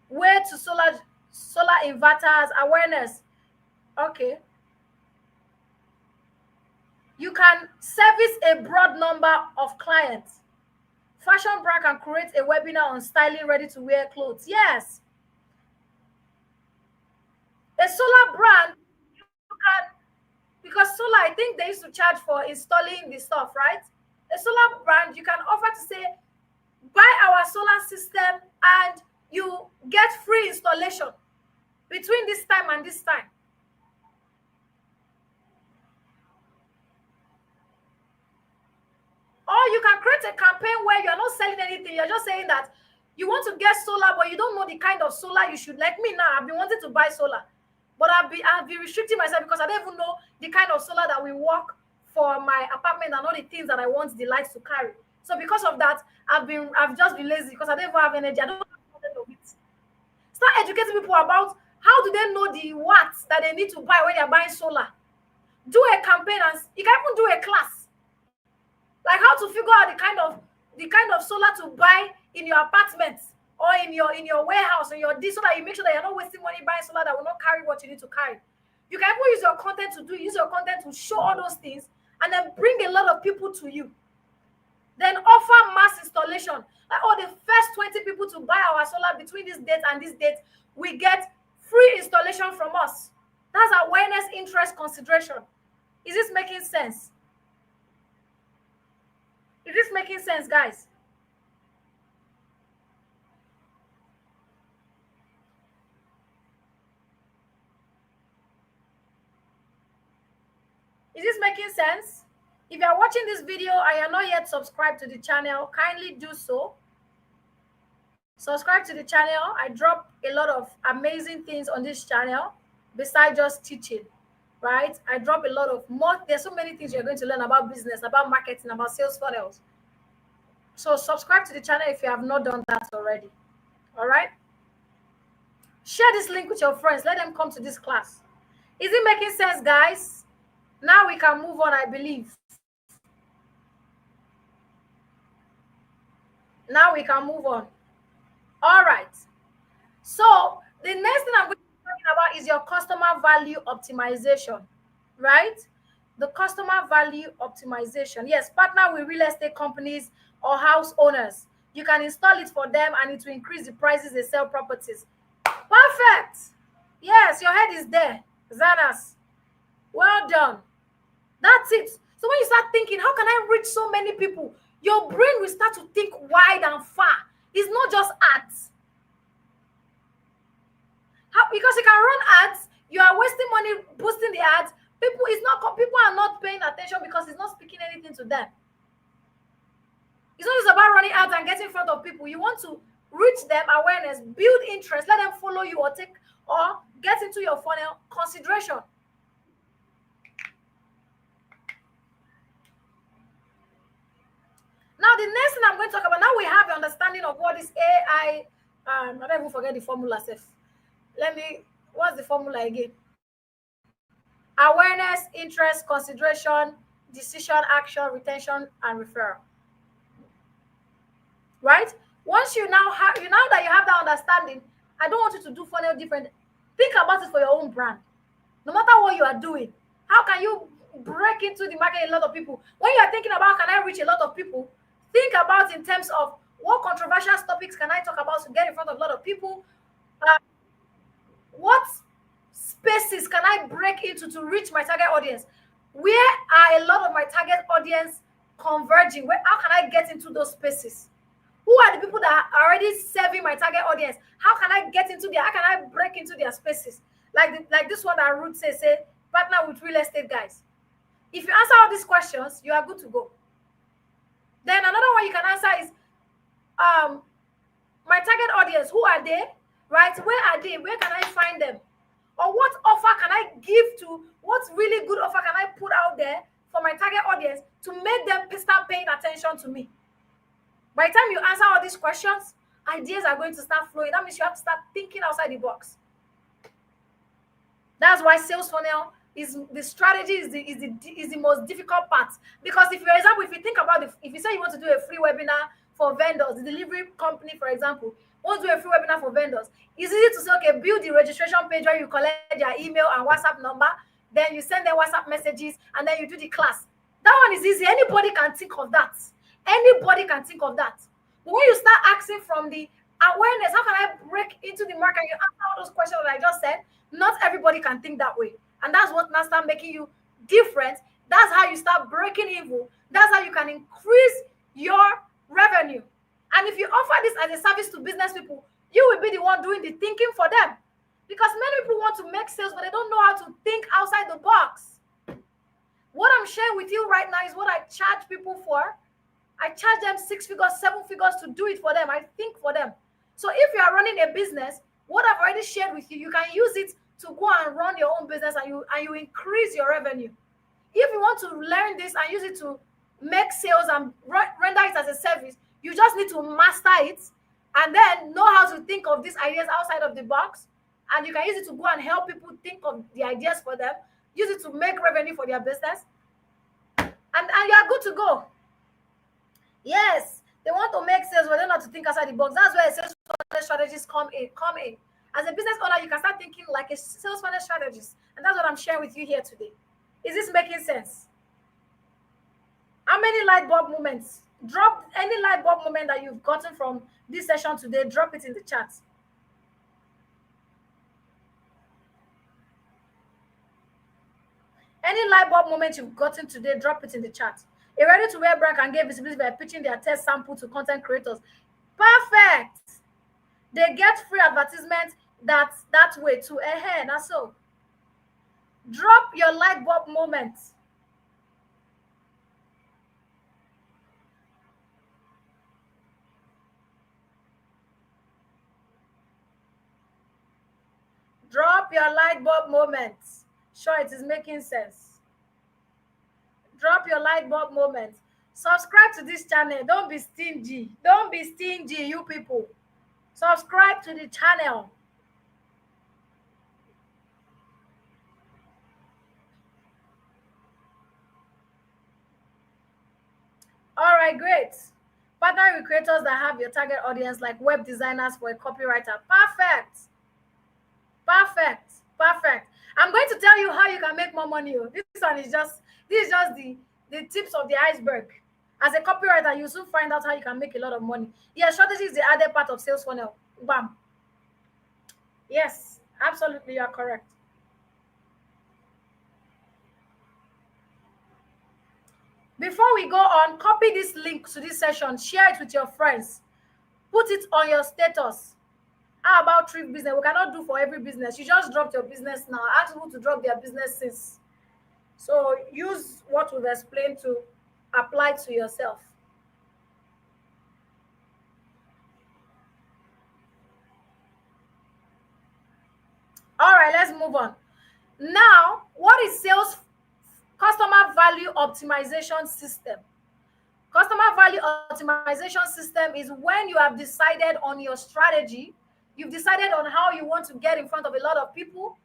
Way to solar inverters, awareness. Okay. You can service a broad number of clients. Fashion brand can create a webinar on styling ready-to-wear clothes. Yes. A solar brand, you can, because solar, I think they used to charge for installing the stuff, right? A solar brand, you can offer to say, buy our solar system and you get free installation between this time and this time. Or you can create a campaign where you're not selling anything. You're just saying that you want to get solar, but you don't know the kind of solar you should. Like me now, I've been wanting to buy solar, but I'll be restricting myself because I don't even know the kind of solar that will work for my apartment and all the things that I want the lights to carry. So because of that, I've just been lazy because I don't even have energy. I don't have content of it. Start educating people about how do they know the watts that they need to buy when they're buying solar. Do a campaign, and you can even do a class. Like how to figure out the kind of solar to buy in your apartment or in your warehouse or your so that you make sure that you're not wasting money buying solar that will not carry what you need to carry. You can even use your content to show all those things and then bring a lot of people to you. Then offer mass installation. Like the first 20 people to buy our solar between this date and this date, we get free installation from us. That's awareness, interest, consideration. Is this making sense? Is this making sense, guys? Is this making sense? If you are watching this video and you're not yet subscribed to the channel, kindly do so. Subscribe to the channel. I drop a lot of amazing things on this channel besides just teaching, right? I drop a lot of more. There's so many things you're going to learn about business, about marketing, about sales funnels. So subscribe to the channel if you have not done that already. All right? Share this link with your friends. Let them come to this class. Is it making sense, guys? Now we can move on, I believe. Now we can move on. All right. So the next thing I'm going to be talking about is your customer value optimization, right? The customer value optimization. Yes, partner with real estate companies or house owners. You can install it for them and it will increase the prices they sell properties. Perfect. Yes, your head is there, Zanas. Well done. That's it. So when you start thinking, how can I reach so many people? Your brain will start to think wide and far. It's not just ads. Because you can run ads, you are wasting money boosting the ads. People are not paying attention because it's not speaking anything to them. It's not just about running ads and getting in front of people. You want to reach them, awareness, build interest, let them follow you or get into your funnel, consideration. Now, the next thing I'm going to talk about, now we have the understanding of what is AI. I don't even forget the formula, Seth. What's the formula again? Awareness, interest, consideration, decision, action, retention, and referral. Right? Once now that you have that understanding, I don't want you to do funnel different. Think about it for your own brand. No matter what you are doing, how can you break into the market a lot of people? When you are thinking about, can I reach a lot of people? Think about in terms of what controversial topics can I talk about to get in front of a lot of people? What spaces can I break into to reach my target audience? Where are a lot of my target audience converging? How can I get into those spaces? Who are the people that are already serving my target audience? How can I get into how can I break into their spaces? Like this one that Ruth says, say, partner with real estate guys. If you answer all these questions, you are good to go. Then another one you can answer is, my target audience, who are they? Right? Where are they? Where can I find them? Or what offer can I give to, what really good offer can I put out there for my target audience to make them start paying attention to me? By the time you answer all these questions, ideas are going to start flowing. That means you have to start thinking outside the box. That's why sales funnel is the strategy is the most difficult part. Because if, for example, if you think about if you say you want to do a free webinar for vendors, the delivery company, for example, wants to do a free webinar for vendors, it's easy to say, okay, build the registration page where you collect their email and WhatsApp number, then you send them WhatsApp messages, and then you do the class. That one is easy. Anybody can think of that. Anybody can think of that. But when you start asking from the awareness, how can I break into the market? You answer all those questions that I just said. Not everybody can think that way. And that's what now start making you different. That's how you start breaking evil. That's how you can increase your revenue. And if you offer this as a service to business people, you will be the one doing the thinking for them. Because many people want to make sales, but they don't know how to think outside the box. What I'm sharing with you right now is what I charge people for. I charge them 6 figures, 7 figures to do it for them. I think for them. So if you are running a business, what I've already shared with you, you can use it to go and run your own business, and you increase your revenue. If you want to learn this and use it to make sales and render it as a service, you just need to master it and then know how to think of these ideas outside of the box. And you can use it to go and help people think of the ideas for them, use it to make revenue for their business, and you are good to go. Yes, they want to make sales, but they don't have to think outside the box. That's where sales strategies come in. As a business owner, you can start thinking like a sales funnel strategist. And that's what I'm sharing with you here today. Is this making sense? How many light bulb moments? Drop any light bulb moment that you've gotten from this session today. Drop it in the chat. Any light bulb moment you've gotten today, drop it in the chat. A ready-to-wear brand can get visibility by pitching their test sample to content creators. Perfect. They get free advertisement that way too. Now so drop your light bulb moment. Drop your light bulb moment. Sure, it is making sense. Drop your light bulb moment. Subscribe to this channel. Don't be stingy. Don't be stingy, you people. Subscribe to the channel. All right, great. Partner with creators that have your target audience, like web designers for a copywriter. Perfect. Perfect. Perfect. I'm going to tell you how you can make more money. This is just the tips of the iceberg. As a copywriter, you soon find out how you can make a lot of money. Yeah, strategy is the added part of sales funnel. Bam. Yes, absolutely, you are correct. Before we go on, copy this link to this session, share it with your friends, put it on your status. How about thrift business? We cannot do for every business. You just dropped your business now. Ask people to drop their businesses. So use what we've explained to apply to yourself. All right, let's move on. Now, what is sales customer value optimization system? Customer value optimization system is when you have decided on your strategy, you've decided on how you want to get in front of a lot of people,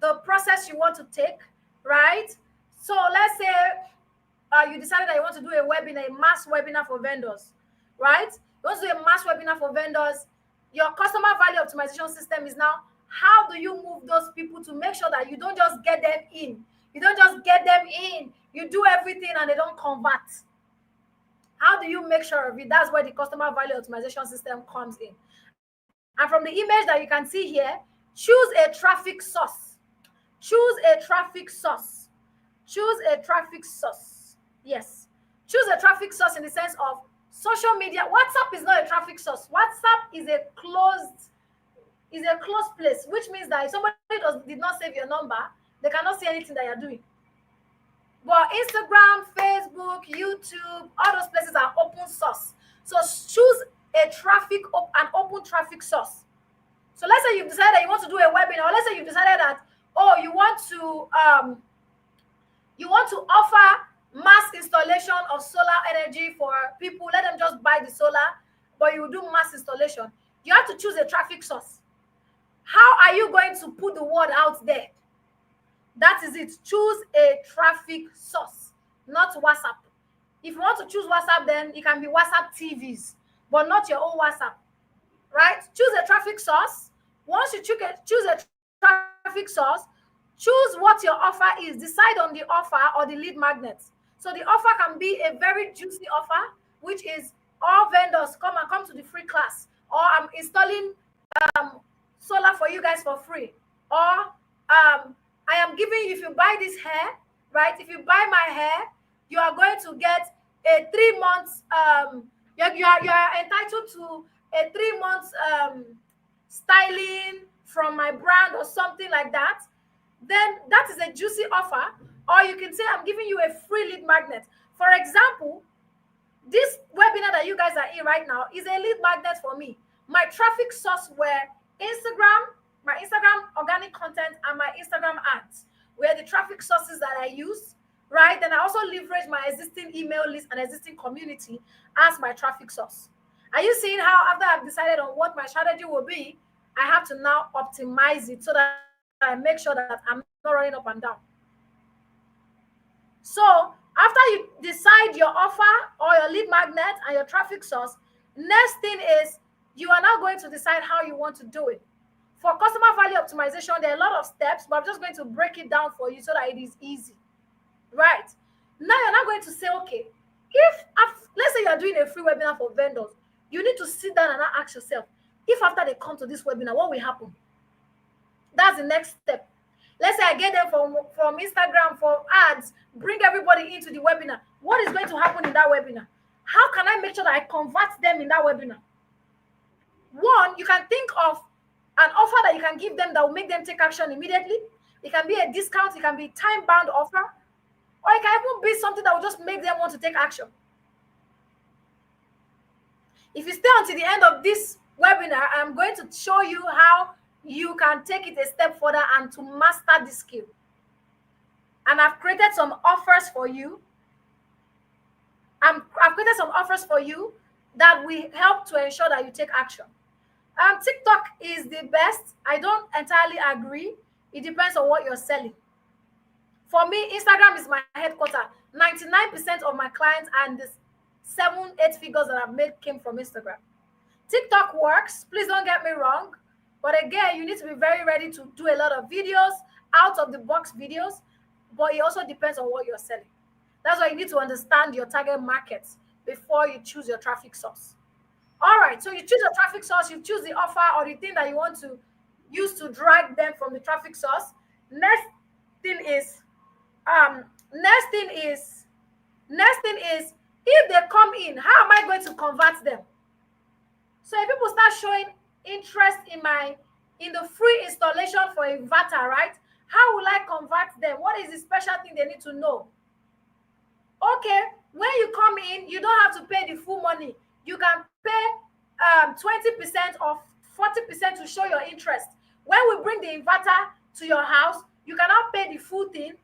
the process you want to take, right? So let's say you decided that you want to do a webinar, a mass webinar for vendors, right? You want to do a mass webinar for vendors. Your customer value optimization system is now, how do you move those people to make sure that you don't just get them in? You don't just get them in. You do everything and they don't convert. How do you make sure of it? That's where the customer value optimization system comes in. And from the image that you can see here, choose a traffic source. Choose a traffic source. Choose a traffic source. Yes. Choose a traffic source in the sense of social media. WhatsApp is not a traffic source. WhatsApp is a closed place, which means that if somebody did not save your number, they cannot see anything that you're doing. But Instagram, Facebook, YouTube, all those places are open source. So choose an open traffic source. So let's say you've decided that you want to do a webinar, or let's say you've decided that you want to offer mass installation of solar energy for people. Let them just buy the solar, but you will do mass installation. You have to choose a traffic source. How are you going to put the word out there? That is it. Choose a traffic source, not WhatsApp. If you want to choose WhatsApp, then it can be WhatsApp TVs, but not your own WhatsApp, right? Choose a traffic source. Once you choose a traffic source, choose what your offer is. Decide on the offer or the lead magnet. So the offer can be a very juicy offer, which is all vendors come to the free class, or I'm installing solar for you guys for free, or I am giving you, if you buy this hair, right? If you buy my hair, you are going to get a 3 months. You are entitled to a 3 months styling from my brand or something like that. Then that is a juicy offer. Or you can say I'm giving you a free lead magnet. For example, this webinar that you guys are in right now is a lead magnet for me. My traffic source were Instagram, my Instagram organic content, and my Instagram ads were the traffic sources that I use, right? Then I also leverage my existing email list and existing community as my traffic source. Are you seeing how after I've decided on what my strategy will be, I have to now optimize it so that I make sure that I'm not running up and down. So after you decide your offer or your lead magnet and your traffic source, next thing is you are now going to decide how you want to do it. For customer value optimization, there are a lot of steps, but I'm just going to break it down for you so that it is easy. Right. Now you're not going to say, okay, let's say you're doing a free webinar for vendors, you need to sit down and ask yourself, if after they come to this webinar, what will happen? That's the next step. Let's say I get them from Instagram for ads, bring everybody into the webinar. What is going to happen in that webinar? How can I make sure that I convert them in that webinar? One, you can think of an offer that you can give them that will make them take action immediately. It can be a discount, it can be a time-bound offer, or it can even be something that will just make them want to take action. If you stay until the end of this webinar, I'm going to show you how you can take it a step further and to master this skill. And I've created some offers for you. I've created some offers for you that will help to ensure that you take action. TikTok is the best. I don't entirely agree. It depends on what you're selling. For me, Instagram is my headquarter. 99% of my clients and the 7-8 figures that I've made came from Instagram. TikTok works. Please don't get me wrong. But again, you need to be very ready to do a lot of videos, out of the box videos. But it also depends on what you're selling. That's why you need to understand your target markets before you choose your traffic source. All right, so you choose a traffic source, you choose the offer or the thing that you want to use to drag them from the traffic source. Next thing is, if they come in, how am I going to convert them? So if people start showing interest in the free installation for a inverter, right? How will I convert them? What is the special thing they need to know? Okay, when you come in, you don't have to pay the full money. You can pay 20% or 40% to show your interest. When we bring the inverter to your house, you cannot pay the full thing,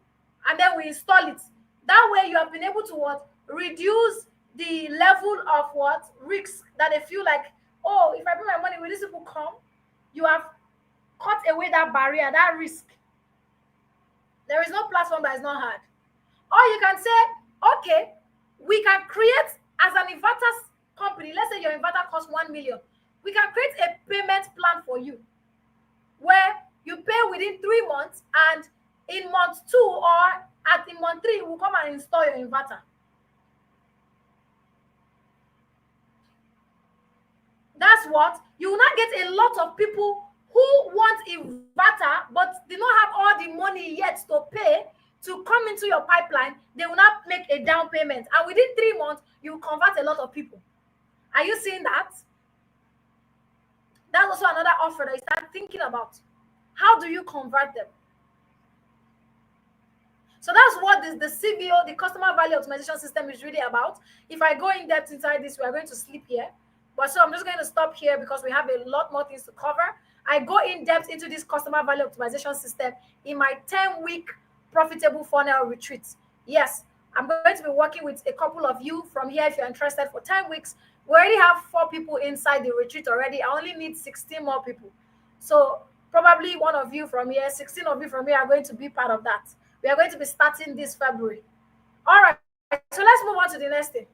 and then we install it. That way, you have been able to reduce the level of risks that they feel like, oh, if I pay my money, will these people come? You have cut away that barrier, that risk. There is no platform that is not hard. Or you can say, okay, we can create as an inverter company. Let's say your inverter costs 1 million. We can create a payment plan for you where you pay within 3 months, and in month 2 or in month 3, we'll come and install your inverter. That's what you will not get a lot of people who want inverter but do not have all the money yet to pay to come into your pipeline, they will not make a down payment. And within 3 months, you convert a lot of people. Are you seeing that? That's also another offer that you start thinking about. How do you convert them? So that's what the CVO, the customer value optimization system, is really about. If I go in depth inside this, we are going to sleep here. But so I'm just going to stop here because we have a lot more things to cover. I go in depth into this customer value optimization system in my 10-week profitable funnel retreat. Yes, I'm going to be working with a couple of you from here if you're interested for 10 weeks. We already have 4 people inside the retreat already. I only need 16 more people. So probably one of you from here, 16 of you from here are going to be part of that. We are going to be starting this February. All right, so let's move on to the next thing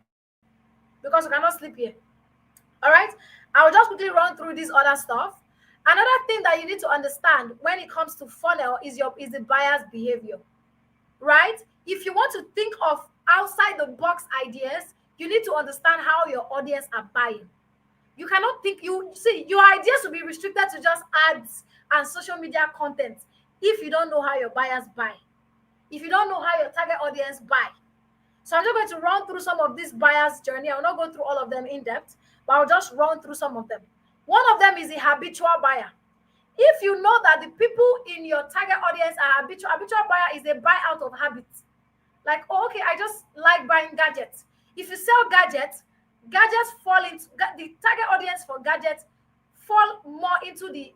because we cannot sleep here. All right, I'll just quickly run through this other stuff. Another thing that you need to understand when it comes to funnel is the buyer's behavior, right? If you want to think of outside the box ideas, you need to understand how your audience are buying. You cannot think, your ideas will be restricted to just ads and social media content if you don't know how your buyers buy, if you don't know how your target audience buy. So I'm just going to run through some of this buyer's journey. I will not go through all of them in depth, but I'll just run through some of them. One of them is the habitual buyer. If you know that the people in your target audience are habitual buyer is a buy out of habit. Like, oh, okay, I just like buying gadgets. If you sell gadgets fall into the target audience for gadgets fall more into the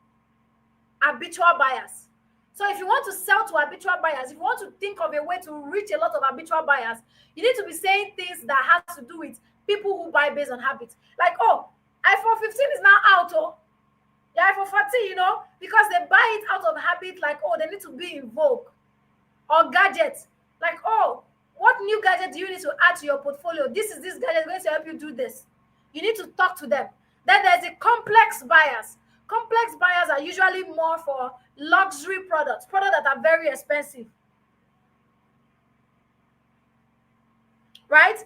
habitual buyers. So if you want to sell to habitual buyers, if you want to think of a way to reach a lot of habitual buyers, you need to be saying things that has to do with people who buy based on habits. Like, oh, iPhone 15 is now out, oh. Yeah, iPhone 14, because they buy it out of habit, like, oh, they need to be in vogue. Or gadgets, like, oh, what new gadget do you need to add to your portfolio? This gadget going to help you do this. You need to talk to them. Then there's the complex buyers. Complex buyers are usually more for luxury products that are very expensive. Right?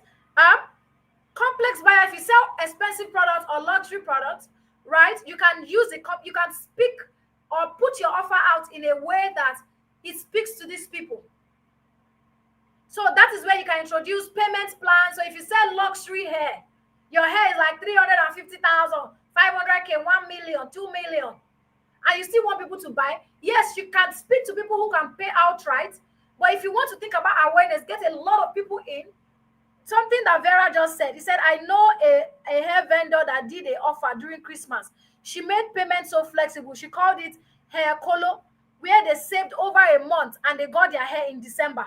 Complex buyer, if you sell expensive products or luxury products, right, you can speak or put your offer out in a way that it speaks to these people. So that is where you can introduce payment plans. So if you sell luxury hair, your hair is like 350,000, 500K, 1 million, 2 million, and you still want people to buy, yes, you can speak to people who can pay outright. But if you want to think about awareness, get a lot of people in. Something that Vera just said, he said, I know a hair vendor that did an offer during Christmas. She made payment so flexible. She called it hair colo, where they saved over a month and they got their hair in December.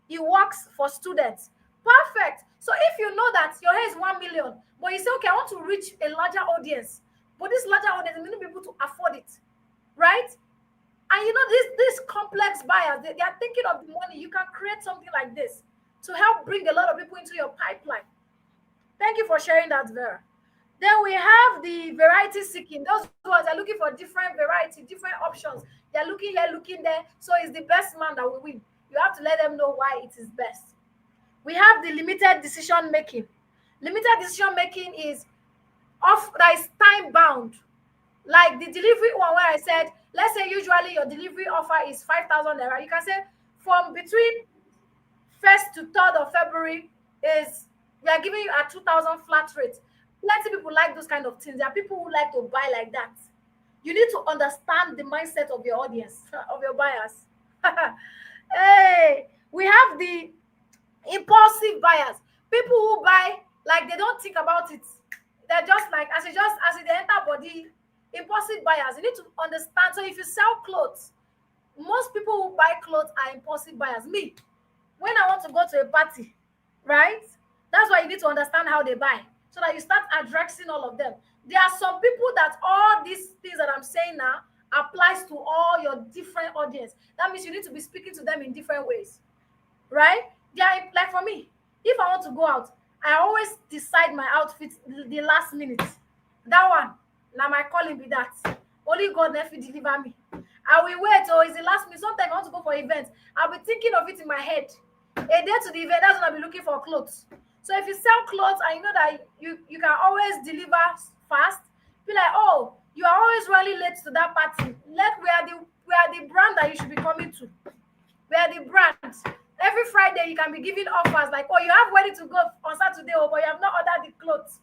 He works for students. Perfect. So if you know that your hair is 1 million, but you say, okay, I want to reach a larger audience, but this larger audience, we need to be able to afford it, right? And these complex buyers, they are thinking of the money. You can create something like this to help bring a lot of people into your pipeline. Thank you for sharing that, Vera. Then we have the variety seeking. Those ones are looking for different variety, different options. They're looking here, looking there. So it's the best man that will win. You have to let them know why it is best. We have the limited decision making. Limited decision making is that is time bound. Like the delivery one where I said, let's say usually your delivery offer is 5,000 naira. You can say from between 1st to 3rd of February we are giving you a 2,000 flat rate. Plenty of people like those kind of things. There are people who like to buy like that. You need to understand the mindset of your audience, of your buyers. Hey, we have the impulsive buyers. People who buy like they don't think about it. They're just like as it enter body. Impulsive buyers. You need to understand. So if you sell clothes, most people who buy clothes are impulsive buyers. Me, when I want to go to a party, right? That's why you need to understand how they buy so that you start addressing all of them. There are some people that all these things that I'm saying now applies to all your different audience. That means you need to be speaking to them in different ways, right? They are like for me, if I want to go out, I always decide my outfit the last minute. That one, now my calling be that. Only God never deliver me. I will wait, or it's the last minute. Sometimes I want to go for events. I'll be thinking of it in my head. A day to the event, that's when I'll be looking for clothes. So if you sell clothes and you know that you can always deliver fast, be like, oh, You are always really late to that party. We are the brand that you should be coming to. We are the brand. Every Friday you can be giving offers like, oh, you have wedding to go on Saturday, oh, but you have not ordered the clothes.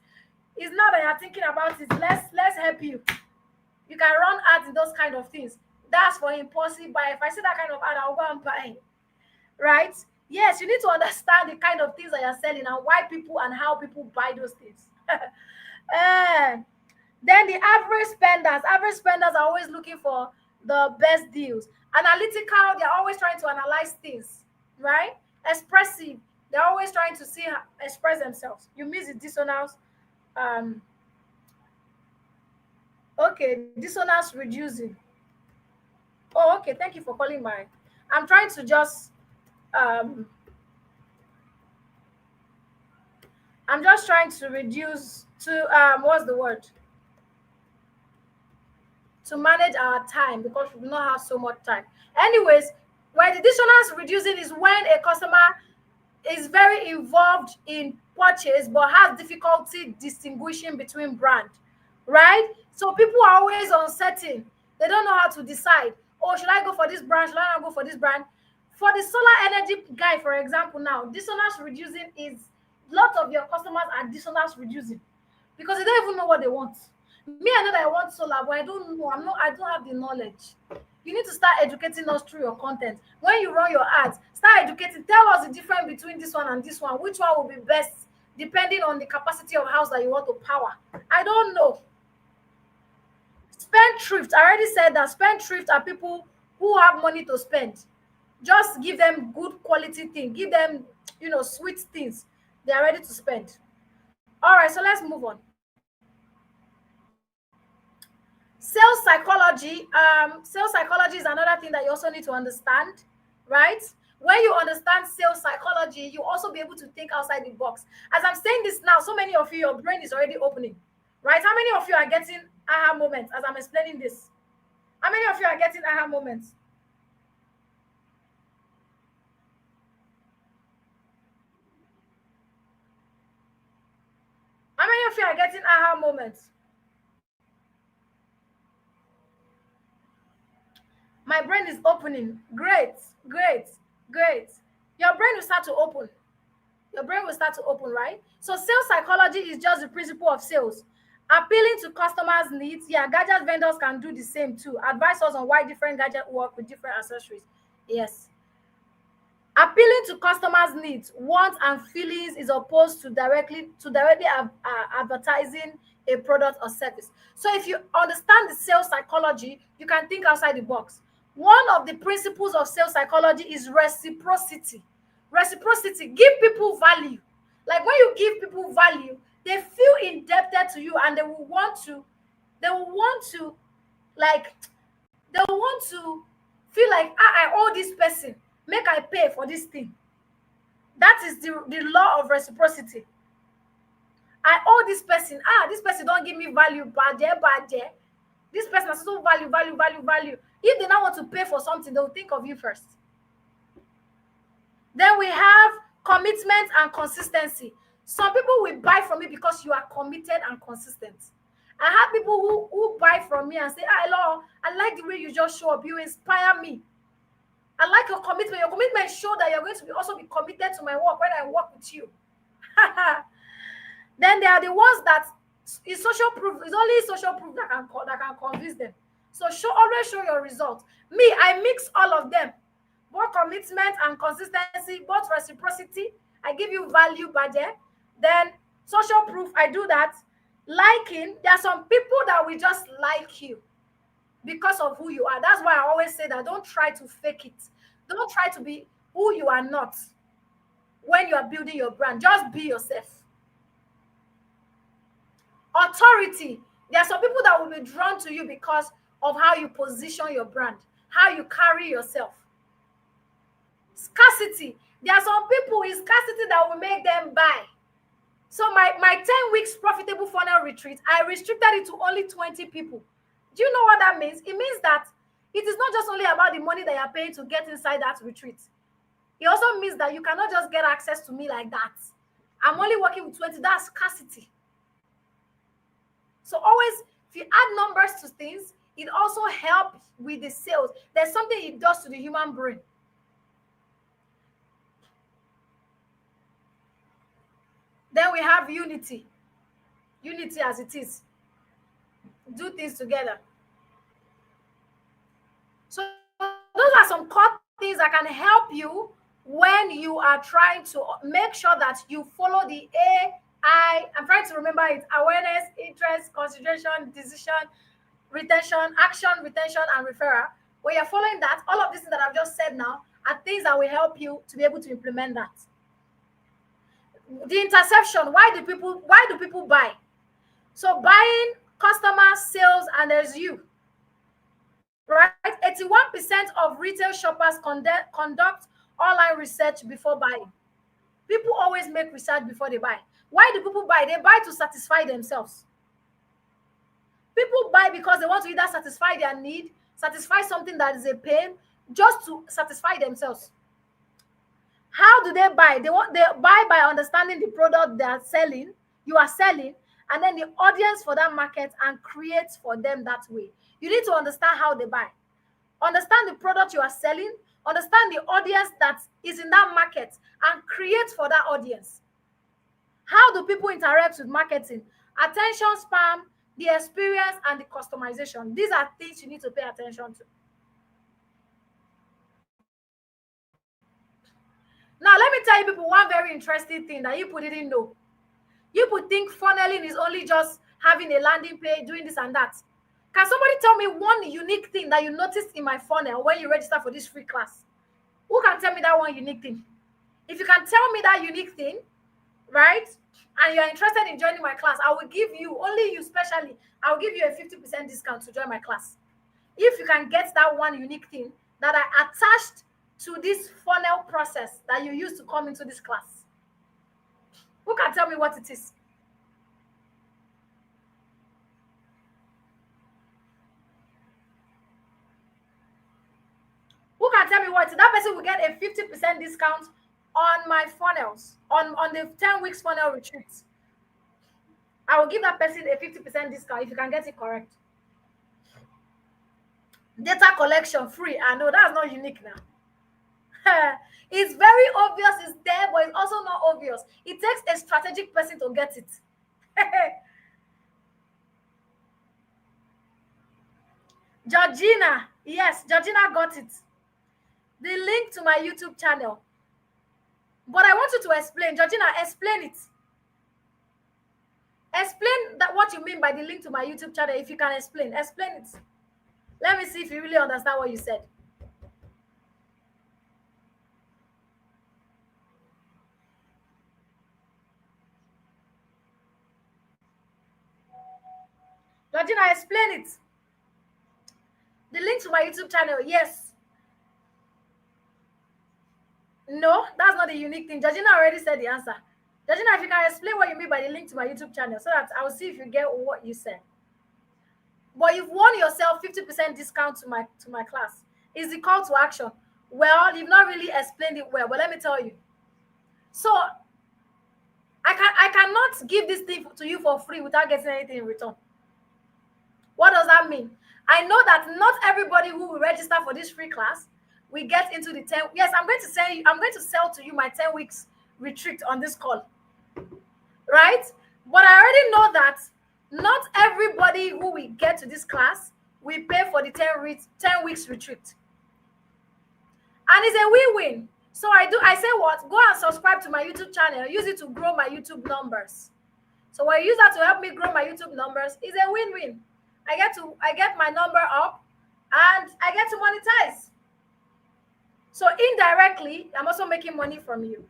It's not that you're thinking about it. Let's help you. You can run ads in those kind of things. That's for impulsive buy. If I see that kind of ad, I'll go and buy. Right? Yes, you need to understand the kind of things that you're selling and why people and how people buy those things. Eh, then the average spenders are always looking for the best deals. Analytical, they're always trying to analyze things, right? Expressive, they're always trying to express themselves. You miss the dissonance. Um, okay, dissonance reducing. Oh, okay, thank you for calling my. I'm trying to just um I'm just trying to reduce to what's the word? To manage our time because we do not have so much time. Anyways, where the dissonance reducing is when a customer is very involved in purchase but has difficulty distinguishing between brand, right? So people are always uncertain. They don't know how to decide. Oh, should I go for this brand? Should I not go for this brand? For the solar energy guy, for example, now dissonance reducing is lot of your customers are dissonance reducing because they don't even know what they want. Me, I know that I want solar, but I don't know. I don't have the knowledge. You need to start educating us through your content. When you run your ads, start educating. Tell us the difference between this one and this one. Which one will be best depending on the capacity of house that you want to power. I don't know. Spendthrift. I already said that spendthrift are people who have money to spend. Just give them good quality thing. Give them, sweet things. They are ready to spend. All right, so let's move on. Sales psychology is another thing that you also need to understand, right? When you understand sales psychology, you also be able to think outside the box. As I'm saying this now, so many of you, your brain is already opening, right? How many of you are getting aha moments as I'm explaining this? How many of you are getting aha moments? How many of you are getting aha moments? My brain is opening. Great, great, great. Your brain will start to open. Your brain will start to open, right? So sales psychology is just the principle of sales. Appealing to customers' needs. Yeah, gadget vendors can do the same too. Advise us on why different gadgets work with different accessories. Yes. Appealing to customers' needs, wants, and feelings is opposed to directly advertising a product or service. So if you understand the sales psychology, you can think outside the box. One of the principles of sales psychology is reciprocity. Reciprocity, give people value. Like when you give people value, they feel indebted to you and they will want to like they want to feel like I owe this person, make I pay for this thing. That is the law of reciprocity. I owe this person, this person don't give me value, bad. This person has so value. If they now want to pay for something, they'll think of you first. Then we have commitment and consistency. Some people will buy from me because you are committed and consistent. I have people who buy from me and say, hello, I like the way you just show up. You inspire me. I like your commitment. Your commitment show that you're going to also be committed to my work when I work with you. Then there are the ones that is social proof. It's only social proof that can convince them. So always show your results. Me, I mix all of them. Both commitment and consistency, both reciprocity. I give you value, budget. Then social proof, I do that. Liking, there are some people that will just like you because of who you are. That's why I always say that don't try to fake it. Don't try to be who you are not when you are building your brand. Just be yourself. Authority, there are some people that will be drawn to you because of how you position your brand, how you carry yourself. Scarcity, there are some people in scarcity that will make them buy. So my 10 weeks profitable funnel retreat, I restricted it to only 20 people. Do you know what that means? It means that it is not just only about the money that you're paying to get inside that retreat. It also means that you cannot just get access to me like that. I'm only working with 20. That's scarcity. So always If you add numbers to things, it also helps with the sales. There's something it does to the human brain. Then we have unity. Unity as it is. Do things together. So those are some core things that can help you when you are trying to make sure that you follow the I'm trying to remember it: awareness, interest, consideration, decision, retention, action, retention, and referral. When you're following that, all of these things that I've just said now are things that will help you to be able to implement that. The interception: why do people buy? So buying, customers, sales, and there's you. Right? 81% of retail shoppers conduct online research before buying. People always make research before they buy. Why do people buy? They buy to satisfy themselves. People buy because they want to either satisfy their need, satisfy something that is a pain, just to satisfy themselves. How do they buy? They buy by understanding the product they are selling, you are selling, and then the audience for that market, and create for them that way. You need to understand how they buy. Understand the product you are selling, understand the audience that is in that market, and create for that audience. How do people interact with marketing? Attention span, the experience, and the customization. These are things you need to pay attention to. Now, let me tell you people one very interesting thing that you people didn't know. You people think funneling is only just having a landing page, doing this and that. Can somebody tell me one unique thing that you noticed in my funnel when you register for this free class? Who can tell me that one unique thing? If you can tell me that unique thing, right, and you're interested in joining my class, I will give you, only you specially, I will give you a 50% discount to join my class. If you can get that one unique thing that I attached to this funnel process that you use to come into this class. Who can tell me what it is? Who can tell me what? That person will get a 50% discount on my funnels, on the 10 weeks funnel retreat. I will give that person a 50% discount if you can get it correct. Data collection free. I know that's not unique now. It's very obvious it's there, but it's also not obvious. It takes a strategic person to get it. Georgina, yes, Georgina got it. The link to my YouTube channel. But I want you to explain. Georgina, explain it. Explain that what you mean by the link to my YouTube channel. If you can explain it. Let me see if you really understand what you said. Georgina, explain it. The link to my YouTube channel, yes. No, that's not the unique thing. Georgina already said the answer. Georgina, if you can explain what you mean by the link to my YouTube channel so that I will see if you get what you said. But you've won yourself 50% discount to my class. Is the call to action. Well, you've not really explained it well, but let me tell you. So I cannot give this thing to you for free without getting anything in return. What does that mean? I know that not everybody who will register for this free class will get into the 10. Yes, I'm going to sell to you my 10 weeks retreat on this call. Right? But I already know that not everybody who will get to this class will pay for the 10 weeks retreat. And it's a win-win. So I say what? Go and subscribe to my YouTube channel. Use it to grow my YouTube numbers. So when I use that to help me grow my YouTube numbers, it's a win-win. I get my number up and I get to monetize. So indirectly, I'm also making money from you.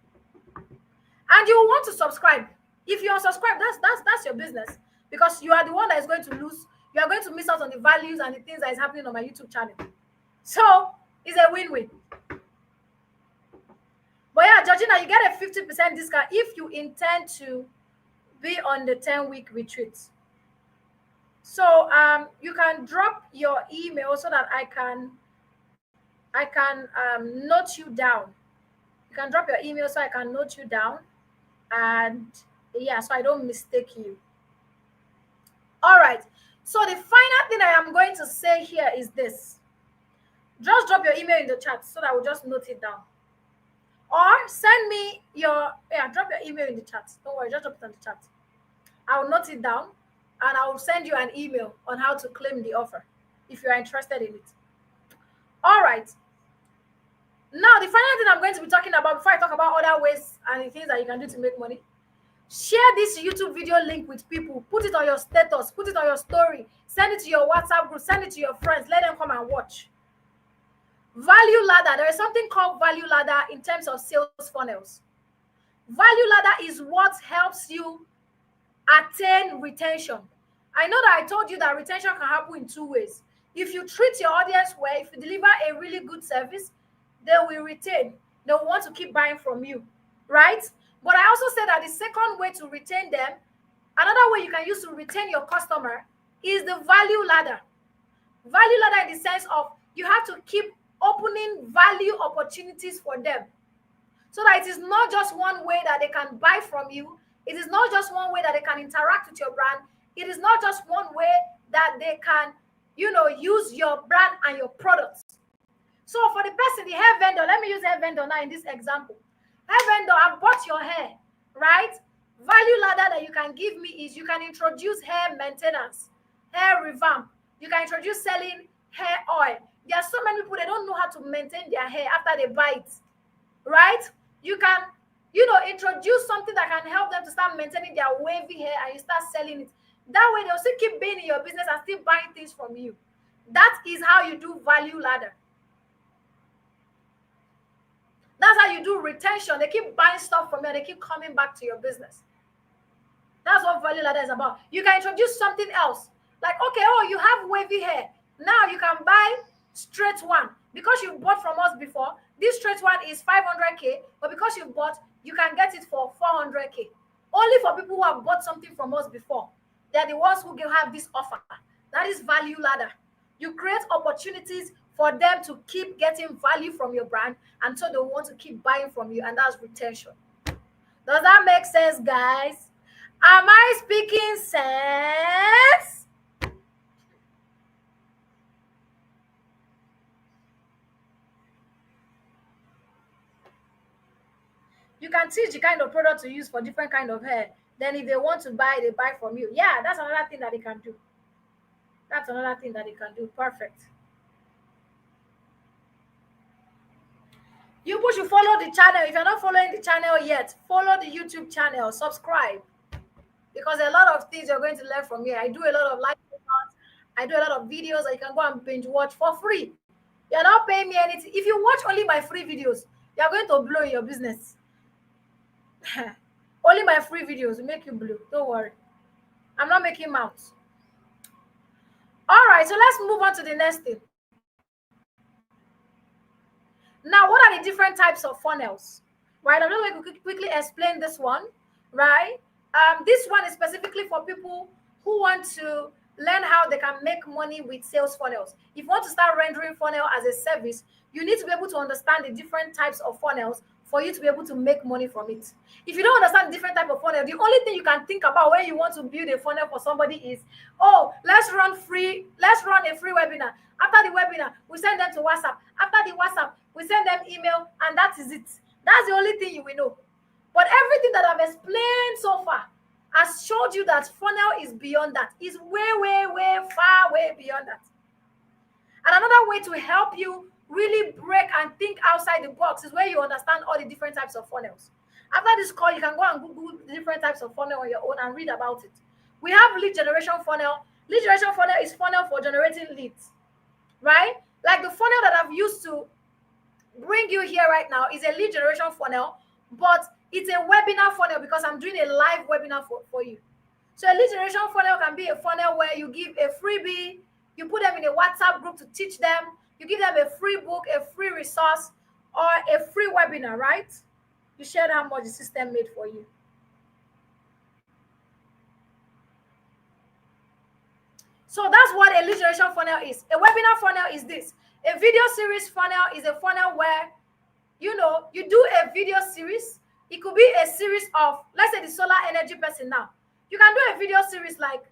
And you want to subscribe. If you unsubscribe, that's your business. Because you are the one that is going to lose. You are going to miss out on the values and the things that is happening on my YouTube channel. So it's a win-win. But yeah, Georgina, you get a 50% discount if you intend to be on the 10-week retreat. So you can drop your email so that I can note you down. You can drop your email so I can note you down, and yeah, so I don't mistake you. All right. So the final thing I am going to say here is this. Just drop your email in the chat so that I will just note it down. Or send me your, drop your email in the chat. Don't worry, just drop it in the chat. I will note it down and I will send you an email on how to claim the offer if you are interested in it. All right. Now, the final thing I'm going to be talking about before I talk about other ways and the things that you can do to make money, share this YouTube video link with people. Put it on your status, put it on your story, send it to your WhatsApp group, send it to your friends, let them come and watch. Value ladder. There is something called value ladder in terms of sales funnels. Value ladder is what helps you attain retention. I know that I told you that retention can happen in two ways. If you treat your audience well, if you deliver a really good service, they will retain. They will want to keep buying from you, right? But I also said that the second way to retain them, another way you can use to retain your customer is the value ladder. Value ladder in the sense of you have to keep opening value opportunities for them so that it is not just one way that they can buy from you. It is not just one way that they can interact with your brand. It is not just one way that they can, use your brand and your products. So for the person, the hair vendor, let me use hair vendor now in this example. Hair vendor, I've bought your hair, right? Value ladder that you can give me is you can introduce hair maintenance, hair revamp. You can introduce selling hair oil. There are so many people, they don't know how to maintain their hair after they buy it, right? You can, introduce something that can help them to start maintaining their wavy hair and you start selling it. That way, they'll still keep being in your business and still buying things from you. That is how you do value ladder. That's how you do retention. They keep buying stuff from you and they keep coming back to your business. That's what value ladder is about. You can introduce something else. Like, okay, you have wavy hair. Now you can buy straight one. Because you bought from us before, this straight one is 500K, but because you bought, you can get it for 400K. Only for people who have bought something from us before. They're the ones who can have this offer. That is value ladder. You create opportunities for them to keep getting value from your brand, and so they want to keep buying from you, and that's retention. Does that make sense, guys? Am I speaking sense? You can teach the kind of product to use for different kind of hair. Then if they want to buy, they buy from you. Yeah, that's another thing that they can do. That's another thing that they can do. Perfect. You should follow the channel. If you're not following the channel yet, follow the YouTube channel, subscribe. Because a lot of things you're going to learn from here. I do a lot of live videos. I do a lot of videos that you can go and binge watch for free. You're not paying me anything. If you watch only my free videos, you're going to blow in your business. Only my free videos will make you blow. Don't worry. I'm not making mouths. All right, so let's move on to the next thing. Now, what are the different types of funnels? Right, I'm just going to quickly explain this one, right? This one is specifically for people who want to learn how they can make money with sales funnels. If you want to start rendering funnel as a service, you need to be able to understand the different types of funnels for you to be able to make money from it. If you don't understand different type of funnel, the only thing you can think about when you want to build a funnel for somebody is, let's run a free webinar. After the webinar, we send them to WhatsApp. After the WhatsApp, we send them email, and that is it. That's the only thing you will know. But everything that I've explained so far has showed you that funnel is beyond that. It's way, way, way, far, way beyond that. And another way to help you really break and think outside the box is where you understand all the different types of funnels. After this call, you can go and Google the different types of funnel on your own and read about it. We have lead generation funnel. Lead generation funnel is funnel for generating leads, right? Like the funnel that I've used to bring you here right now is a lead generation funnel, but it's a webinar funnel because I'm doing a live webinar for you. So a lead generation funnel can be a funnel where you give a freebie, you put them in a WhatsApp group to teach them, you give them a free book, a free resource, or a free webinar, right? You shared how much the system made for you. So that's what a lead generation funnel is. A webinar funnel is this. A video series funnel is a funnel where, you do a video series. It could be a series of, let's say the solar energy person now. You can do a video series like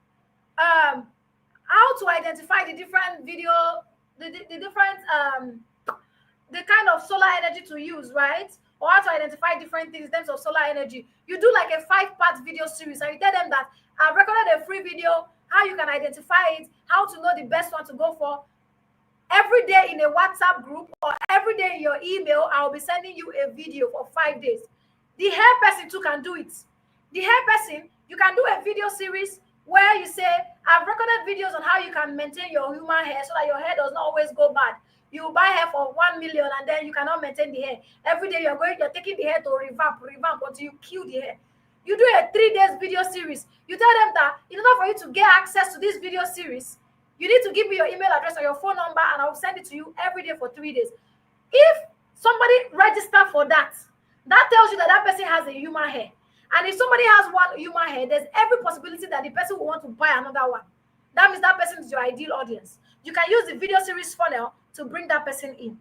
how to identify the different video, the different the kind of solar energy to use, right? Or how to identify different things in terms of solar energy. You do like a 5-part video series and you tell them that I've recorded a free video, how you can identify it, how to know the best one to go for. Every day in a WhatsApp group or every day in your email, I'll be sending you a video for 5 days. The hair person too can do it. The hair person, you can do a video series where you say, I've recorded videos on how you can maintain your human hair so that your hair does not always go bad. You buy hair for 1 million and then you cannot maintain the hair. Every day you're taking the hair to revamp until you kill the hair. You do a 3 days video series. You tell them that in order for you to get access to this video series, you need to give me your email address or your phone number and I'll send it to you every day for 3 days. If somebody register for that, that tells you that that person has a human hair. And if somebody has one human hair, there's every possibility that the person will want to buy another one. That means that person is your ideal audience. You can use the video series funnel to bring that person in.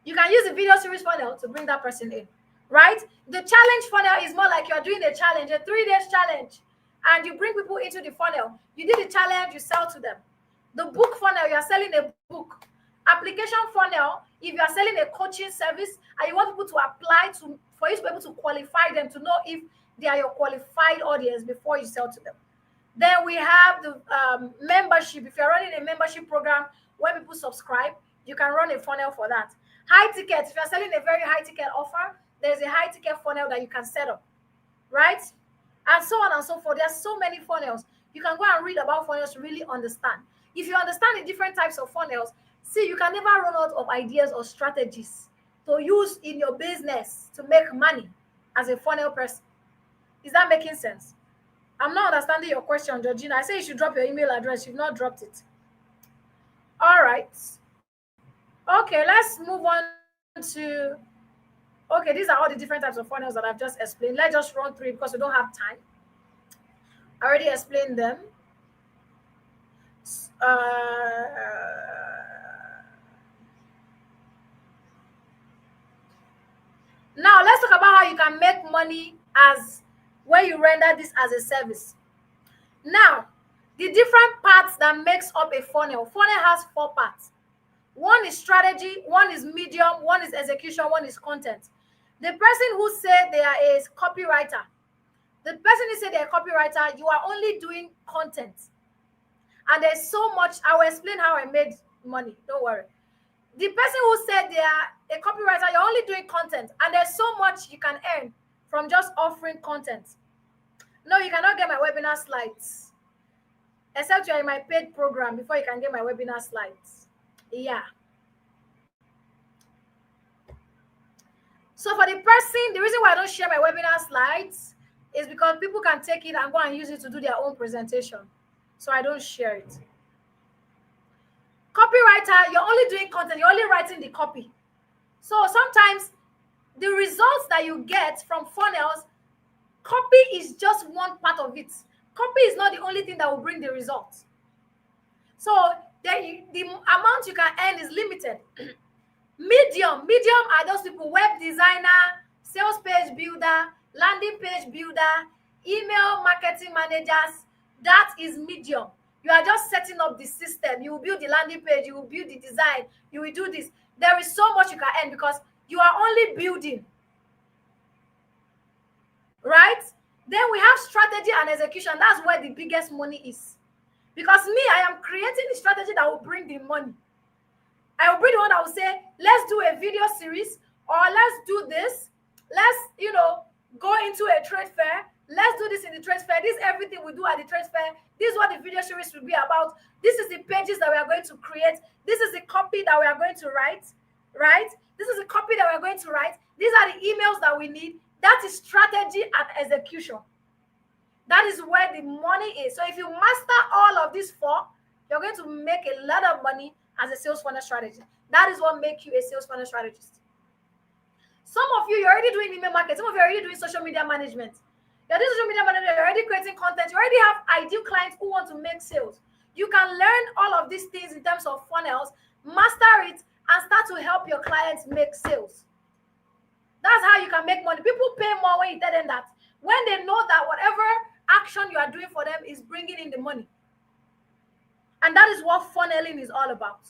You can use the video series funnel to bring that person in, right? The challenge funnel is more like you're doing a challenge, a 3 days challenge, and you bring people into the funnel. You did the challenge, you sell to them. The book funnel, you're selling a book. Application funnel, if you are selling a coaching service and you want people to apply for you to be able to qualify them to know if they are your qualified audience before you sell to them. Then we have the membership. If you're running a membership program where people subscribe, you can run a funnel for that. High ticket, if you're selling a very high ticket offer, there's a high ticket funnel that you can set up, right? And so on and so forth. There's so many funnels. You can go and read about funnels to really understand. If you understand the different types of funnels, see, you can never run out of ideas or strategies to use in your business to make money as a funnel person. Is that making sense? I'm not understanding your question, Georgina. I say you should drop your email address. You've not dropped it. All right. Okay, let's move on to... Okay, these are all the different types of funnels that I've just explained. Let's just run through it because we don't have time. I already explained them. Now, let's talk about how you can make money as when you render this as a service. Now, the different parts that makes up a funnel. Funnel has 4 parts. One is strategy, one is medium, one is execution, one is content. The person who said they are a copywriter, the person who said they're a copywriter, you are only doing content. And there's so much. I will explain how I made money. Don't worry. The person who said they are a copywriter, you're only doing content. And there's so much you can earn from just offering content. No, you cannot get my webinar slides. Except you're in my paid program before you can get my webinar slides. Yeah. So for the person, the reason why I don't share my webinar slides is because people can take it and go and use it to do their own presentation. So I don't share it. Copywriter, you're only doing content. You're only writing the copy. So sometimes the results that you get from funnels, copy is just one part of it. Copy is not the only thing that will bring the results. So the amount you can earn is limited. Medium are those people: web designer, sales page builder, landing page builder, email marketing managers. That is medium. You are just setting up the system. You will build the landing page, you will build the design, you will do this. There is so much you can earn because you are only building. Right? Then we have strategy and execution. That's where the biggest money is. Because me, I am creating the strategy that will bring the money. I will bring the one that will say, let's do a video series, or let's do this. Let's, go into a trade fair. Let's do this in the trade fair. This is everything we do at the trade fair. This is what the video series will be about. This is the pages that we are going to create. This is the copy that we are going to write, right? This is the copy that we are going to write. These are the emails that we need. That is strategy and execution. That is where the money is. So if you master all of these 4, you're going to make a lot of money as a sales funnel strategist. That is what makes you a sales funnel strategist. Some of you, you're already doing email marketing. Some of you are already doing social media management. You're doing social media management. You're already creating content. You already have ideal clients who want to make sales. You can learn all of these things in terms of funnels, master it, and start to help your clients make sales. That's how you can make money. People pay more when you tell them that. When they know that whatever action you are doing for them is bringing in the money. And that is what funneling is all about.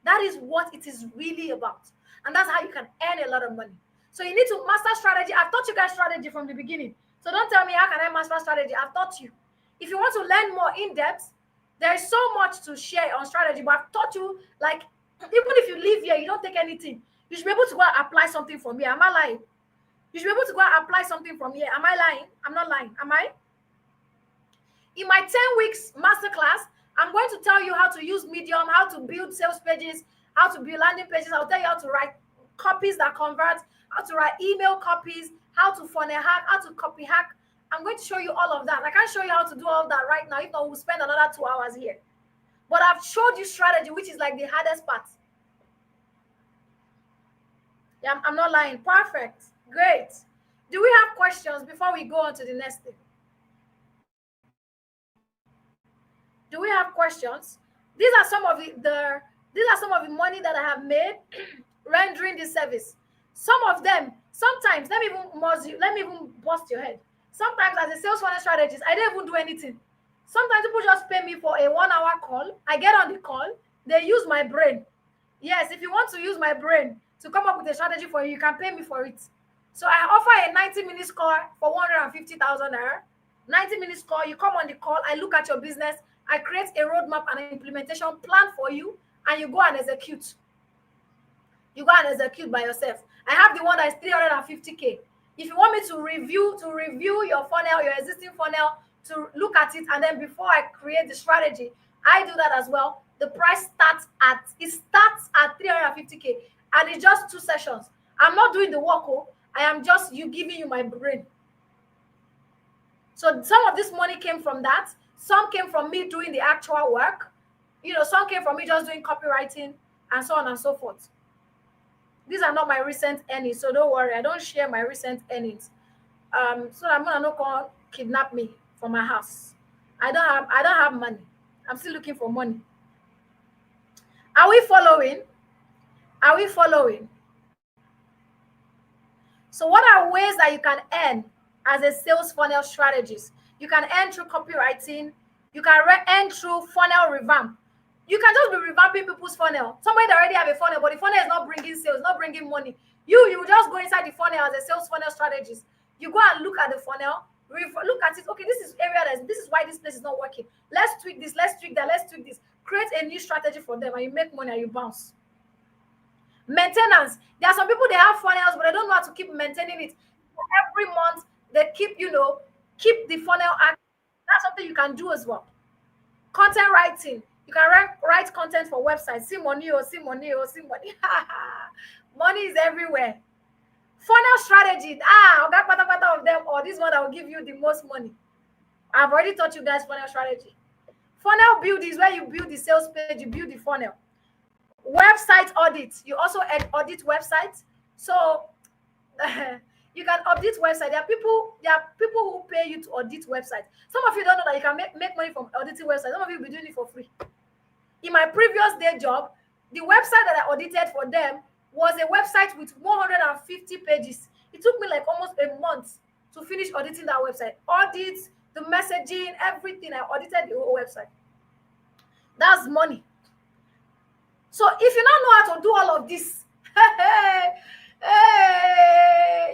That is what it is really about. And that's how you can earn a lot of money. So you need to master strategy. I've taught you guys strategy from the beginning. So don't tell me how can I master strategy. I've taught you. If you want to learn more in depth, there is so much to share on strategy. But I've taught you, like, even if you live here, you don't take anything. You should be able to go and apply something from here. Am I lying? You should be able to go and apply something from here. Am I lying? I'm not lying. Am I? In my 10 weeks masterclass, I'm going to tell you how to use Medium, how to build sales pages, how to build landing pages. I'll tell you how to write copies that convert, how to write email copies, how to funnel hack, how to copy hack. I'm going to show you all of that. I can't show you how to do all that right now. If not, we'll spend another 2 hours here. But I've showed you strategy, which is like the hardest part. Yeah, I'm not lying. Perfect. Great. Do we have questions before we go on to the next thing? Do we have questions? These are some of the money that I have made rendering this service. Some of them, sometimes, let me even bust your head. Sometimes as a sales funnel strategist, I don't even do anything. Sometimes people just pay me for a 1-hour call. I get on the call. They use my brain. Yes, if you want to use my brain to come up with a strategy for you, you can pay me for it. So I offer a 90-minute call for 150,000 naira. 90 minutes call, you come on the call, I look at your business, I create a roadmap and an implementation plan for you, and you go and execute. You go and execute by yourself. I have the one that is 350K. If you want me to review your funnel, your existing funnel, to look at it, and then before I create the strategy, I do that as well. The price starts at 350K, and it's just 2 sessions. I'm not doing the work. I am just giving you my brain. So some of this money came from that. Some came from me doing the actual work. Some came from me just doing copywriting and so on and so forth. These are not my recent earnings, so don't worry. I don't share my recent earnings. So I'm gonna not call kidnap me from my house. I don't have money. I'm still looking for money. Are we following? Are we following? So what are ways that you can earn as a sales funnel strategist? You can earn through copywriting. You can earn through funnel revamp. You can just be revamping people's funnel. Somebody that already have a funnel, but the funnel is not bringing sales, not bringing money. You just go inside the funnel as a sales funnel strategist. You go and look at the funnel, look at it. Okay, this is this is why this place is not working. Let's tweak this, let's tweak that, let's tweak this. Create a new strategy for them, and you make money and you bounce. Maintenance. There are some people, they have funnels, but they don't know how to keep maintaining it. Every month, they keep the funnel active. That's something you can do as well. Content writing. You can write content for websites. See money. Money is everywhere. Funnel strategy. Of them, or this one that will give you the most money. I've already taught you guys funnel strategy. Funnel build is where you build the sales page, you build the funnel. Website audit. You also audit websites. So you can audit website. There are people who pay you to audit websites. Some of you don't know that you can make money from auditing websites. Some of you will be doing it for free. In my previous day job, the website that I audited for them was a website with 150 pages. It took me like almost a month to finish auditing that website. Audits, the messaging, everything. I audited the whole website. That's money. So if you don't know how to do all of this,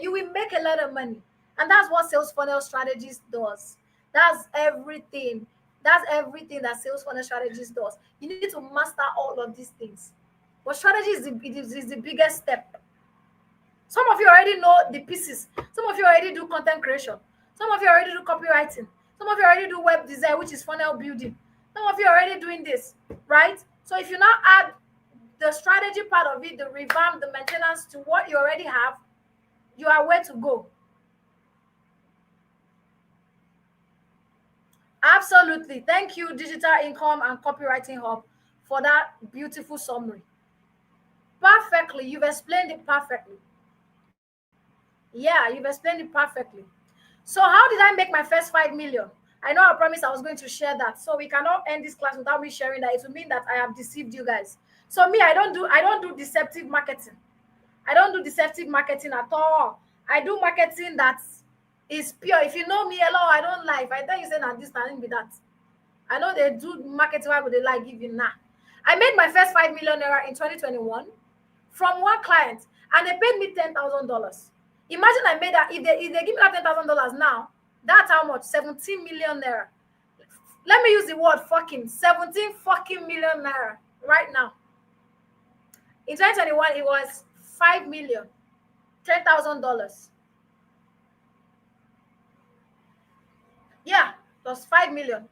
you will make a lot of money. And that's what sales funnel strategist does. That's everything. That's everything that sales funnel strategist does. You need to master all of these things. But strategy is the biggest step. Some of you already know the pieces. Some of you already do content creation. Some of you already do copywriting. Some of you already do web design, which is funnel building. Some of you are already doing this, right? So if you now add the strategy part of it, the revamp, the maintenance to what you already have, you are where to go. Absolutely. Thank you, Digital Income and Copywriting Hub, for that beautiful summary. Perfectly. You've explained it perfectly. Yeah, you've explained it perfectly. So how did I make my first 5 million? I know I promised I was going to share that. So we cannot end this class without me sharing that. It will mean that I have deceived you guys. So me, I don't do deceptive marketing. I don't do deceptive marketing at all. I do marketing that's It's pure. If you know me, hello, I don't lie. If I tell you say na this, na be that. I know they do marketing. Why would they lie? Give you nah. I made my first 5 million naira in 2021 from one client, and they paid me $10,000. Imagine I made that. If they give me that $10,000 now, that's how much? 17 million naira. Let me use the word fucking 17 fucking million naira right now. In 2021, it was 5 million, $10,000. Yeah, it was 5 million.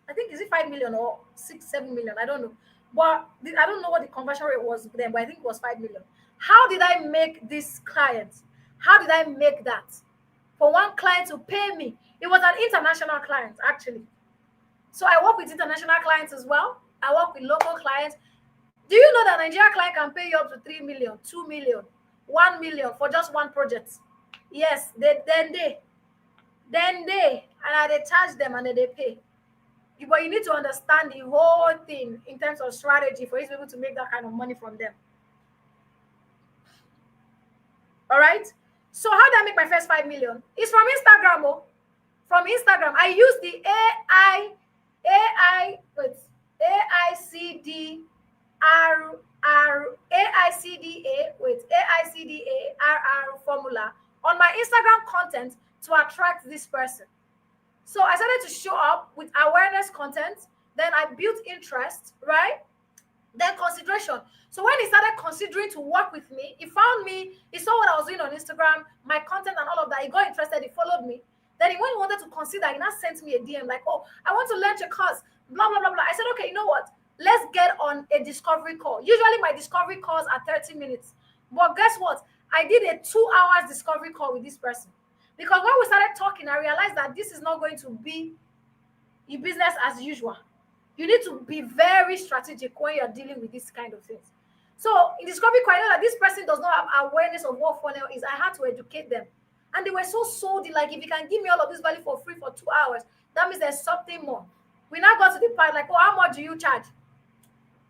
I think is it 5 million or 6, 7 million? I don't know. But I don't know what the conversion rate was then, but I think it was 5 million. How did I make this client? How did I make that? For one client to pay me. It was an international client, actually. So I work with international clients as well. I work with local clients. Do you know that Nigerian client can pay you up to 3 million, 2 million, 1 million for just one project? Yes, then they and they charge them and then they pay. But you need to understand the whole thing in terms of strategy for you to be able to make that kind of money from them. All right. So how did I make my first 5 million? It's from Instagram. Oh, from Instagram. I use the AICDARR formula on my Instagram content to attract this person. So I started to show up with awareness content. Then I built interest, right? Then consideration. So when he started considering to work with me, he found me, he saw what I was doing on Instagram, my content and all of that. He got interested, he followed me. Then when he wanted to consider, he now sent me a DM like, oh, I want to launch a course, blah, blah, blah, blah. I said, okay, you know what? Let's get on a discovery call. Usually my discovery calls are 30 minutes. But guess what? I did a 2 hours discovery call with this person. Because when we started talking, I realized that this is not going to be your business as usual. You need to be very strategic when you're dealing with this kind of things. So in discovery call, I know that this person does not have awareness of what funnel is. I had to educate them. And they were so sold, like, if you can give me all of this value for free for 2 hours, that means there's something more. We now got to the part like, oh, how much do you charge?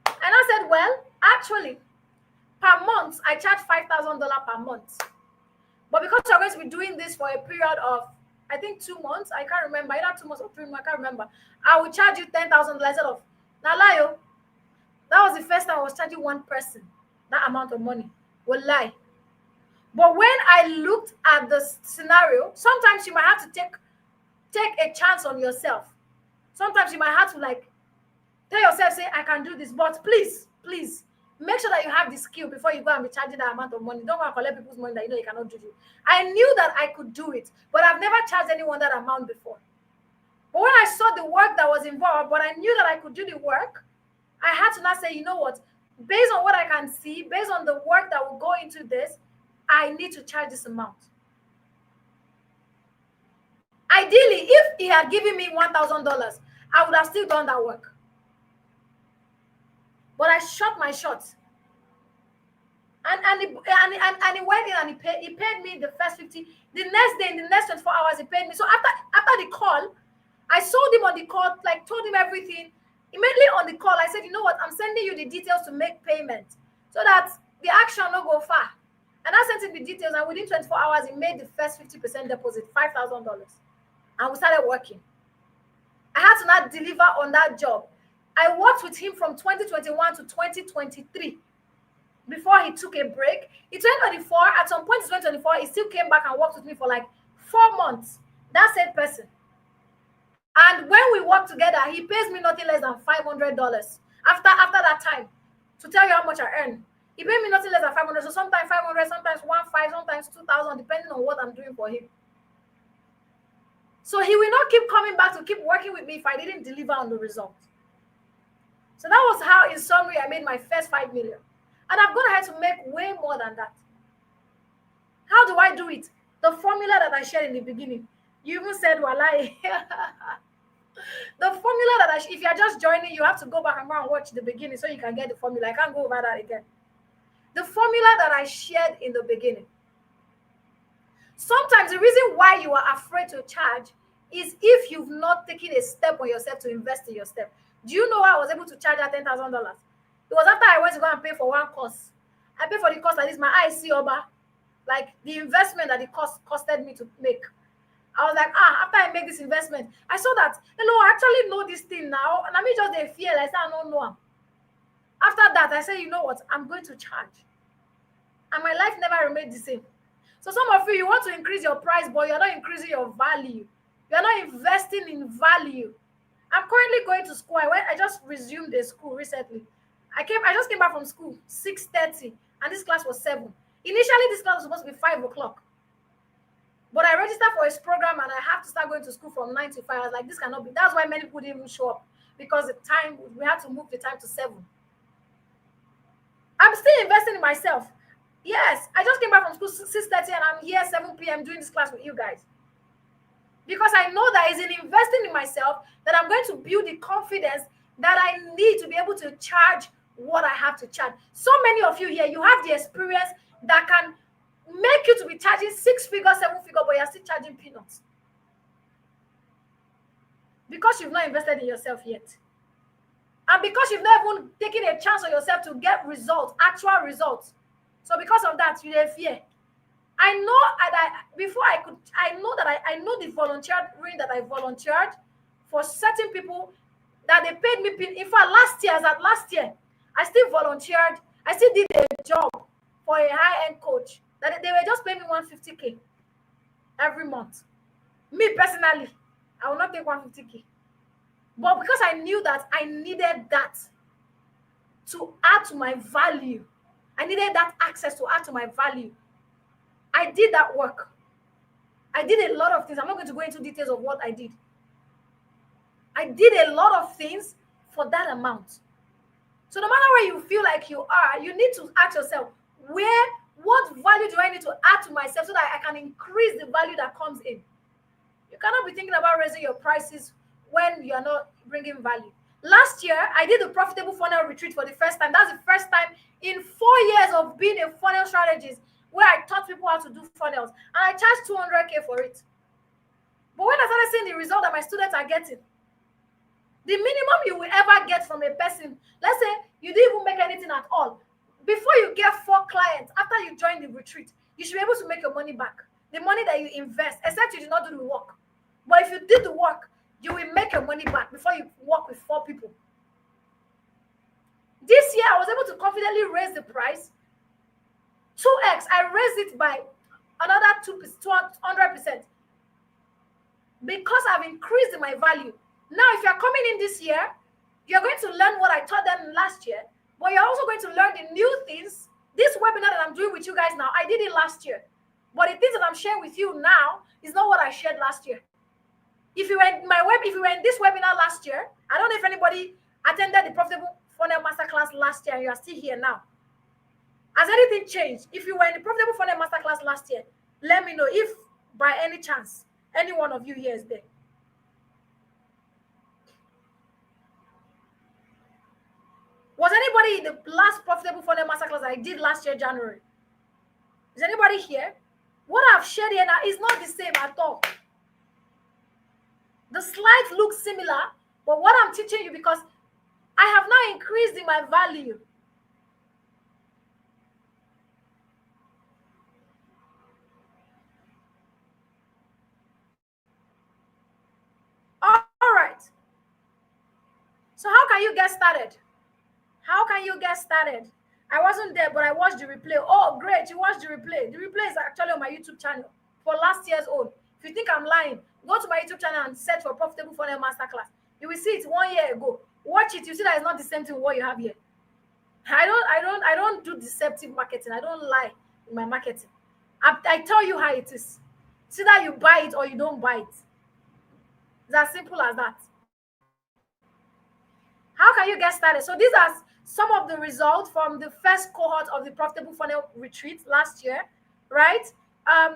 And I said, well, actually, per month, I charge $5,000 per month. But because you're going to be doing this for a period of, I think 2 months, I can't remember, either 2 months or 3 months, I can't remember. I will charge you $10,000 instead of, Nalayo. That was the first time I was charging one person that amount of money. Will lie. But when I looked at the scenario, sometimes you might have to take a chance on yourself. Sometimes you might have to like tell yourself, say, I can do this, but please, make sure that you have the skill before you go and be charging that amount of money. Don't go and collect people's money that you know you cannot do it. I knew that I could do it, but I've never charged anyone that amount before. But when I saw the work that was involved, but I knew that I could do the work, I had to not say, you know what, based on what I can see, based on the work that will go into this, I need to charge this amount. Ideally, if he had given me $1,000, I would have still done that work. But I shot my shot. And he went in and he paid me the first 50. The next day, in the next 24 hours, he paid me. So after the call, I sold him on the call, like told him everything. Immediately on the call, I said, you know what, I'm sending you the details to make payment so that the action will go far. And I sent him the details, and within 24 hours, he made the first 50% deposit, $5,000. And we started working. I had to not deliver on that job. I worked with him from 2021 to 2023 before he took a break. In 2024, at some point in 2024, he still came back and worked with me for like 4 months. That same person. And when we work together, he pays me nothing less than $500 after that time. To tell you how much I earn, he paid me nothing less than $500. So sometimes 500, sometimes 1,500, sometimes 2,000, depending on what I'm doing for him. So he will not keep coming back to keep working with me if I didn't deliver on the result. So that was how, in summary, I made my first 5 million. And I'm going to have to make way more than that. How do I do it? The formula that I shared in the beginning. You even said, Walai. The formula that if you're just joining, you have to go back and go and watch the beginning so you can get the formula. I can't go over that again. The formula that I shared in the beginning. Sometimes the reason why you are afraid to charge is if you've not taken a step on yourself to invest in your step. Do you know why I was able to charge that $10,000? It was after I went to go and pay for one course. I paid for the course like this, my AICDARR, like the investment that it costed me to make. I was like, after I make this investment, I saw that, I actually know this thing now. And I mean, just they feel like I don't know. After that, I said, you know what? I'm going to charge. And my life never remained the same. So some of you want to increase your price, but you're not increasing your value. You're not investing in value. I'm currently going to school. I just resumed the school recently. I just came back from school 6:30, and this class was 7. Initially, this class was supposed to be 5 o'clock. But I registered for his program, and I have to start going to school from 9 to 5. I was like, this cannot be. That's why many people didn't even show up, because the time, we had to move the time to 7. I'm still investing in myself. Yes, I just came back from school 6:30, and I'm here 7 p.m. doing this class with you guys. Because I know that it's in investing in myself that I'm going to build the confidence that I need to be able to charge what I have to charge. So many of you here, you have the experience that can make you to be charging 6-figure, 7-figure, but you're still charging peanuts. Because you've not invested in yourself yet. And because you've not even taken a chance on yourself to get results, actual results. So because of that, you have fear. I know I know the volunteering that I volunteered for certain people that they paid me. In fact, last year, I still volunteered. I still did a job for a high-end coach that they were just paying me 150K every month. Me personally, I will not take 150K. But because I knew that I needed that to add to my value, I needed that access to add to my value, I did that work. I did a lot of things. I'm not going to go into details of what I did. I did a lot of things for that amount. So no matter where you feel like you are, you need to ask yourself, what value do I need to add to myself so that I can increase the value that comes in? You cannot be thinking about raising your prices when you're not bringing value. Last year, I did the Profitable Funnel Retreat for the first time. That's the first time in 4 years of being a funnel strategist where I taught people how to do funnels. And I charged 200K for it. But when I started seeing the result that my students are getting, the minimum you will ever get from a person, let's say you didn't even make anything at all. Before you get 4 clients, after you join the retreat, you should be able to make your money back. The money that you invest, except you did not do the work. But if you did the work, you will make your money back before you work with 4 people. This year, I was able to confidently raise the price 2x. I raised it by another 200% because I've increased my value. Now, if you're coming in this year, you're going to learn what I taught them last year, but you're also going to learn the new things. This webinar that I'm doing with you guys now, I did it last year. But the things that I'm sharing with you now is not what I shared last year. If you were in this webinar last year, I don't know if anybody attended the Profitable Funnel Masterclass last year and you are still here now. Has anything changed? If you were in the Profitable Funnel Masterclass last year, let me know if by any chance any one of you here is there. Was anybody in the last Profitable Funnel Masterclass I did last year, January? Is anybody here? What I've shared here now is not the same at all. The slides look similar, but what I'm teaching you, because I have now increased in my value. All right. So how can you get started? How can you get started? I wasn't there, but I watched the replay. Oh, great. You watched the replay. The replay is actually on my YouTube channel for last year's own. If you think I'm lying, go to my YouTube channel and search for Profitable Funnel Masterclass. You will see it 1 year ago. Watch it. You see that it's not the same thing what you have here. I don't do deceptive marketing. I don't lie in my marketing. I tell you how it is. It's either you buy it or you don't buy it. It's as simple as that. How can you get started? So these are some of the results from the first cohort of the Profitable Funnel Retreat last year, right?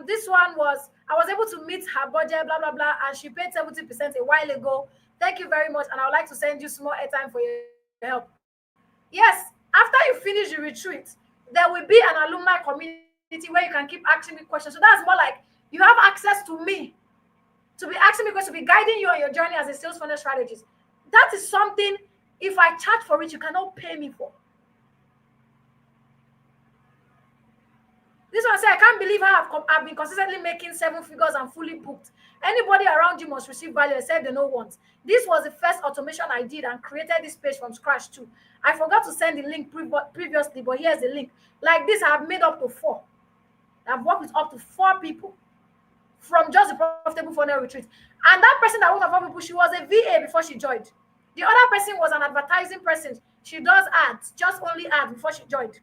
This one was, I was able to meet her budget, blah, blah, blah, and she paid 70% a while ago. Thank you very much, and I would like to send you small airtime for your help. Yes, after you finish the retreat, there will be an alumni community where you can keep asking me questions. So that's more like you have access to me, to be asking me questions, to be guiding you on your journey as a sales funnel strategist. That is something, if I charge for it, you cannot pay me for. This and say, I can't believe how I've been consistently making 7 figures and fully booked. Anybody around you must receive value except they know want. This was the first automation I did and created this page from scratch too. I forgot to send the link previously, but here's the link. Like this, I've made up to 4. I've worked with up to 4 people from just the profitable funnel retreat. And that person that worked with 4 people, she was a VA before she joined. The other person was an advertising person. She does ads, just only ads before she joined.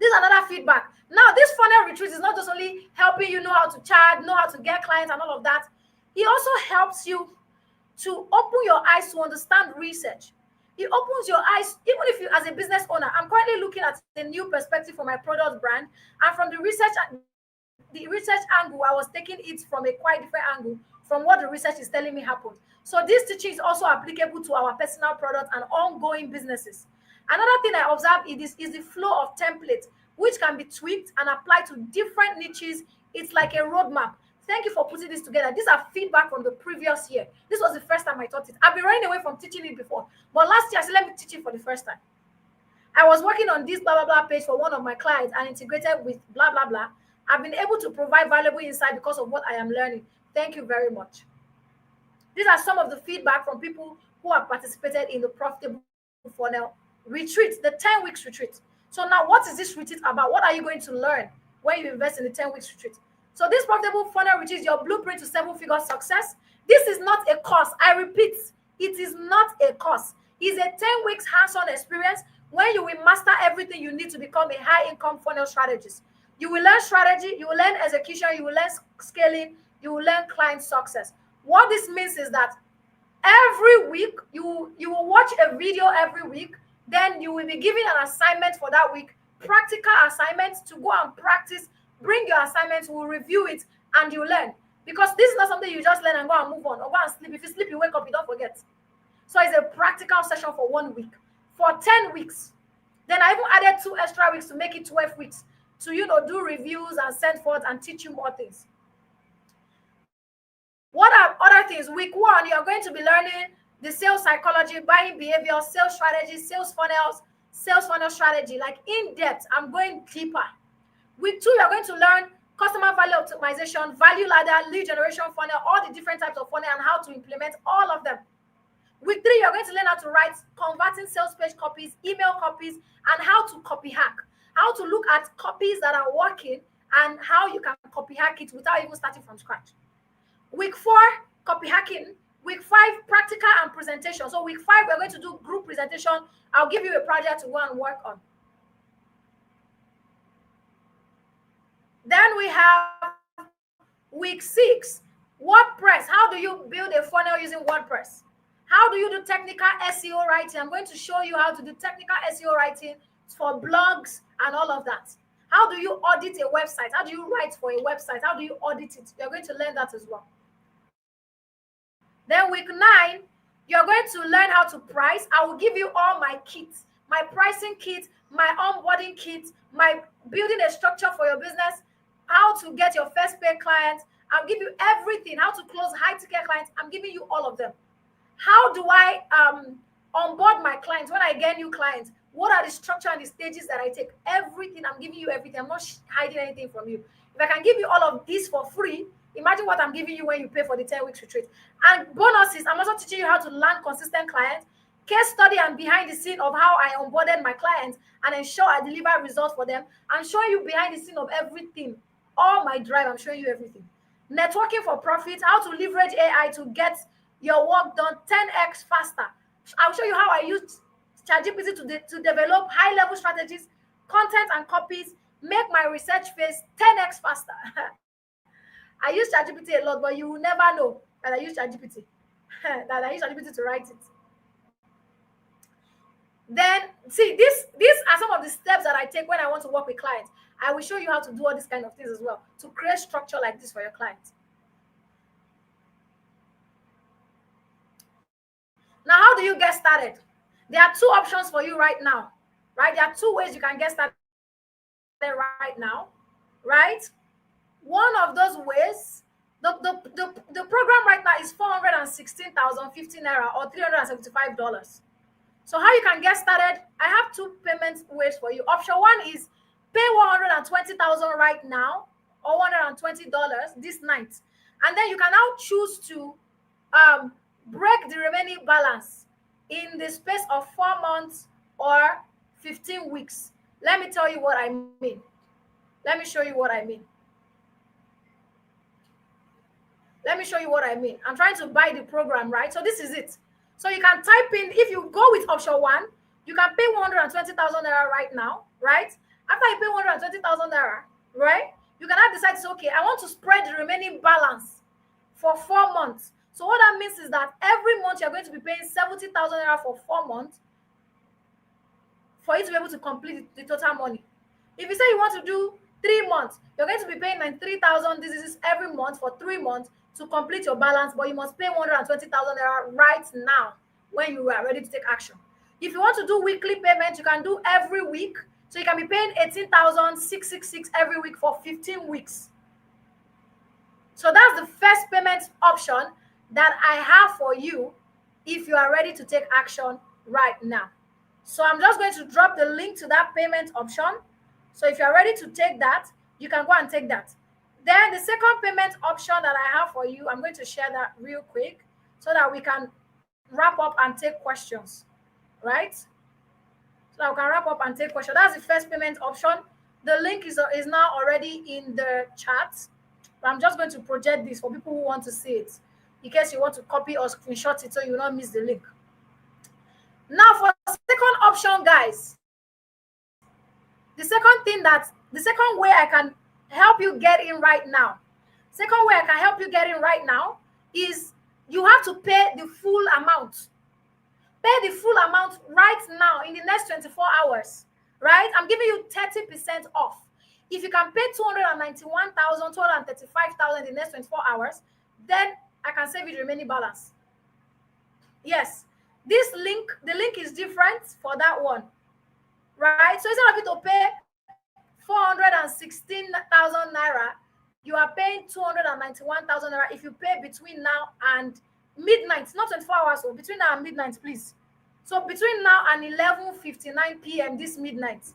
This is another feedback. Now, this funnel retreat is not just only helping you know how to charge, know how to get clients and all of that. It also helps you to open your eyes to understand research. It opens your eyes, even if you, as a business owner, I'm currently looking at a new perspective for my product brand, and from the research angle, I was taking it from a quite different angle from what the research is telling me happened. So this teaching is also applicable to our personal products and ongoing businesses. Another thing I observe is the flow of templates, which can be tweaked and applied to different niches. It's like a roadmap. Thank you for putting this together. These are feedback from the previous year. This was the first time I taught it. I've been running away from teaching it before, but last year I said, let me teach it for the first time. I was working on this blah, blah, blah page for one of my clients and integrated with blah, blah, blah. I've been able to provide valuable insight because of what I am learning. Thank you very much. These are some of the feedback from people who have participated in the Profitable Funnel retreat, the 10 weeks retreat. So now, what is this retreat about? What are you going to learn when you invest in the 10 weeks retreat? So this Profitable Funnel retreat is your blueprint to 7-figure success. This is not a course. I repeat, it is not a course. It's a 10 weeks hands-on experience where you will master everything you need to become a high-income funnel strategist. You will learn strategy, you will learn execution, you will learn scaling, you will learn client success. What this means is that every week, you will watch a video every week, then you will be given an assignment for that week, practical assignments to go and practice. Bring your assignments, we'll review it, and you learn. Because this is not something you just learn and go and move on, or go and sleep. If you sleep, you wake up, you don't forget. So it's a practical session for 1 week, for 10 weeks. Then I even added 2 extra weeks to make it 12 weeks to, do reviews and send forth and teach you more things. What are other things? Week 1, you're going to be learning the sales psychology, buying behavior, sales strategy, sales funnels, sales funnel strategy, like in depth. I'm going deeper. Week 2, you're going to learn customer value optimization, value ladder, lead generation funnel, all the different types of funnel and how to implement all of them. Week 3, you're going to learn how to write converting sales page copies, email copies, and how to copy hack. How to look at copies that are working and how you can copy hack it without even starting from scratch. Week 4, copy hacking. Week 5, practical and presentation. So week 5, we're going to do group presentation. I'll give you a project to go and work on. Then we have week 6, WordPress. How do you build a funnel using WordPress? How do you do technical SEO writing? I'm going to show you how to do technical SEO writing for blogs and all of that. How do you audit a website? How do you write for a website? How do you audit it? You're going to learn that as well. Then week 9, you're going to learn how to price. I will give you all my kits, my pricing kit, my onboarding kit, my building a structure for your business, how to get your first paid clients. I'll give you everything, how to close high-ticket clients. I'm giving you all of them. How do I onboard my clients when I get new clients? What are the structure and the stages that I take? Everything, I'm giving you everything. I'm not hiding anything from you. If I can give you all of this for free, imagine what I'm giving you when you pay for the 10 weeks retreat. And bonuses, I'm also teaching you how to land consistent clients, case study and behind the scene of how I onboarded my clients and ensure I deliver results for them. I'm showing you behind the scene of everything. All my drive, I'm showing you everything. Networking for profit, how to leverage AI to get your work done 10x faster. I'll show you how I use ChatGPT to develop high-level strategies, content and copies, make my research phase 10x faster. I use ChatGPT a lot, but you will never know that I use ChatGPT. That I use ChatGPT to write it. Then, see, these are some of the steps that I take when I want to work with clients. I will show you how to do all these kind of things as well to create structure like this for your clients. Now, how do you get started? There are 2 options for you right now, right? There are 2 ways you can get started right now, right? One of those ways, the program right now is 416,015 naira or $375. So how you can get started? I have 2 payment ways for you. Option 1 is pay 120,000 right now, or $120 this night. And then you can now choose to break the remaining balance in the space of 4 months or 15 weeks. Let me tell you what I mean. Let me show you what I mean. Let me show you what I mean. I'm trying to buy the program, right? So this is it. So you can type in, if you go with option 1, you can pay 120,000 naira right now, right? After you pay 120,000 naira, right? You can now decide to say, okay, I want to spread the remaining balance for 4 months. So what that means is that every month you're going to be paying 70,000 naira for 4 months for you to be able to complete the total money. If you say you want to do 3 months, you're going to be paying 93,000 this is every month for 3 months to complete your balance, but you must pay 120,000 naira right now when you are ready to take action. If you want to do weekly payment, you can do every week. So you can be paying 18,666 every week for 15 weeks. So that's the first payment option that I have for you if you are ready to take action right now. So I'm just going to drop the link to that payment option. So if you're ready to take that, you can go and take that. Then the second payment option that I have for you, I'm going to share that real quick so that we can wrap up and take questions, right? So that we can wrap up and take questions. That's the first payment option. The link is now already in the chat. But I'm just going to project this for people who want to see it, in case you want to copy or screenshot it so you will not miss the link. Now for the second option, guys, the second way I can help you get in right now, is you have to pay the full amount. Pay the full amount right now in the next 24 hours, right? I'm giving you 30% off. If you can pay 291,000, 235,000 in the next 24 hours, then I can save you the remaining balance. Yes, the link is different for that one, right? So instead of you to pay 416,000 naira, you are paying 291,000 naira if you pay between now and midnight, not 24 hours, so between now and midnight, please. So between now and 11:59 p.m. this midnight.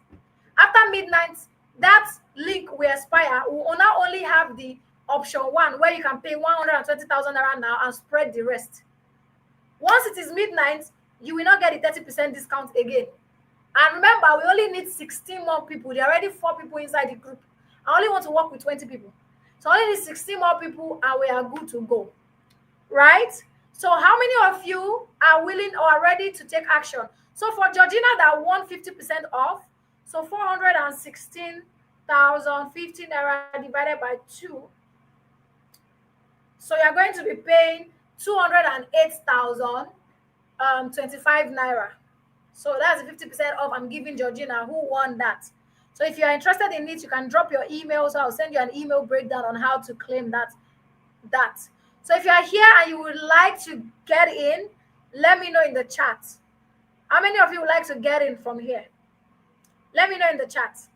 After midnight, that link will expire. We will now only have the option 1 where you can pay 120,000 naira now and spread the rest. Once it is midnight, you will not get the 30% discount again. And remember, we only need 16 more people. There are already 4 people inside the group. I only want to work with 20 people. So I only need 16 more people and we are good to go. Right? So how many of you are willing or are ready to take action? So for Georgina that won 50% off, so 416,000, 15 naira divided by 2. So you're going to be paying 208,025 naira. So that's 50% off I'm giving Georgina, who won that. So if you are interested in it, you can drop your email. So I'll send you an email breakdown on how to claim that. So if you are here and you would like to get in, let me know in the chat. How many of you would like to get in from here? Let me know in the chat.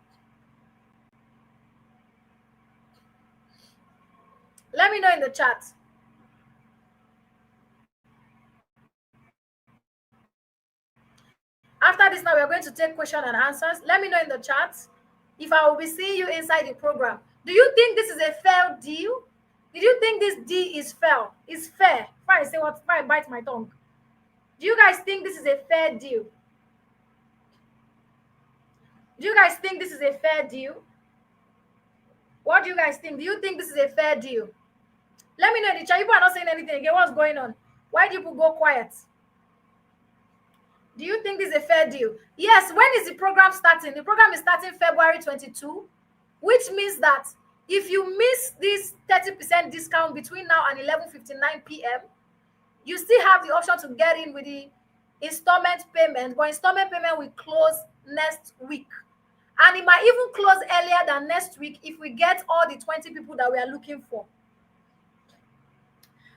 Let me know in the chat. After this, now we are going to take questions and answers. Let me know in the chat if I will be seeing you inside the program. Do you think this is a fair deal? Did you think this deal is fair? It's fair. If I say what, if I bite my tongue. Do you guys think this is a fair deal? Do you guys think this is a fair deal? What do you guys think? Do you think this is a fair deal? Let me know in the chat. People are not saying anything again. What's going on? Why do people go quiet? Do you think this is a fair deal? Yes. When is the program starting? The program is starting February 22, which means that if you miss this 30% discount between now and 11:59 p.m., you still have the option to get in with the installment payment, but installment payment will close next week. And it might even close earlier than next week if we get all the 20 people that we are looking for.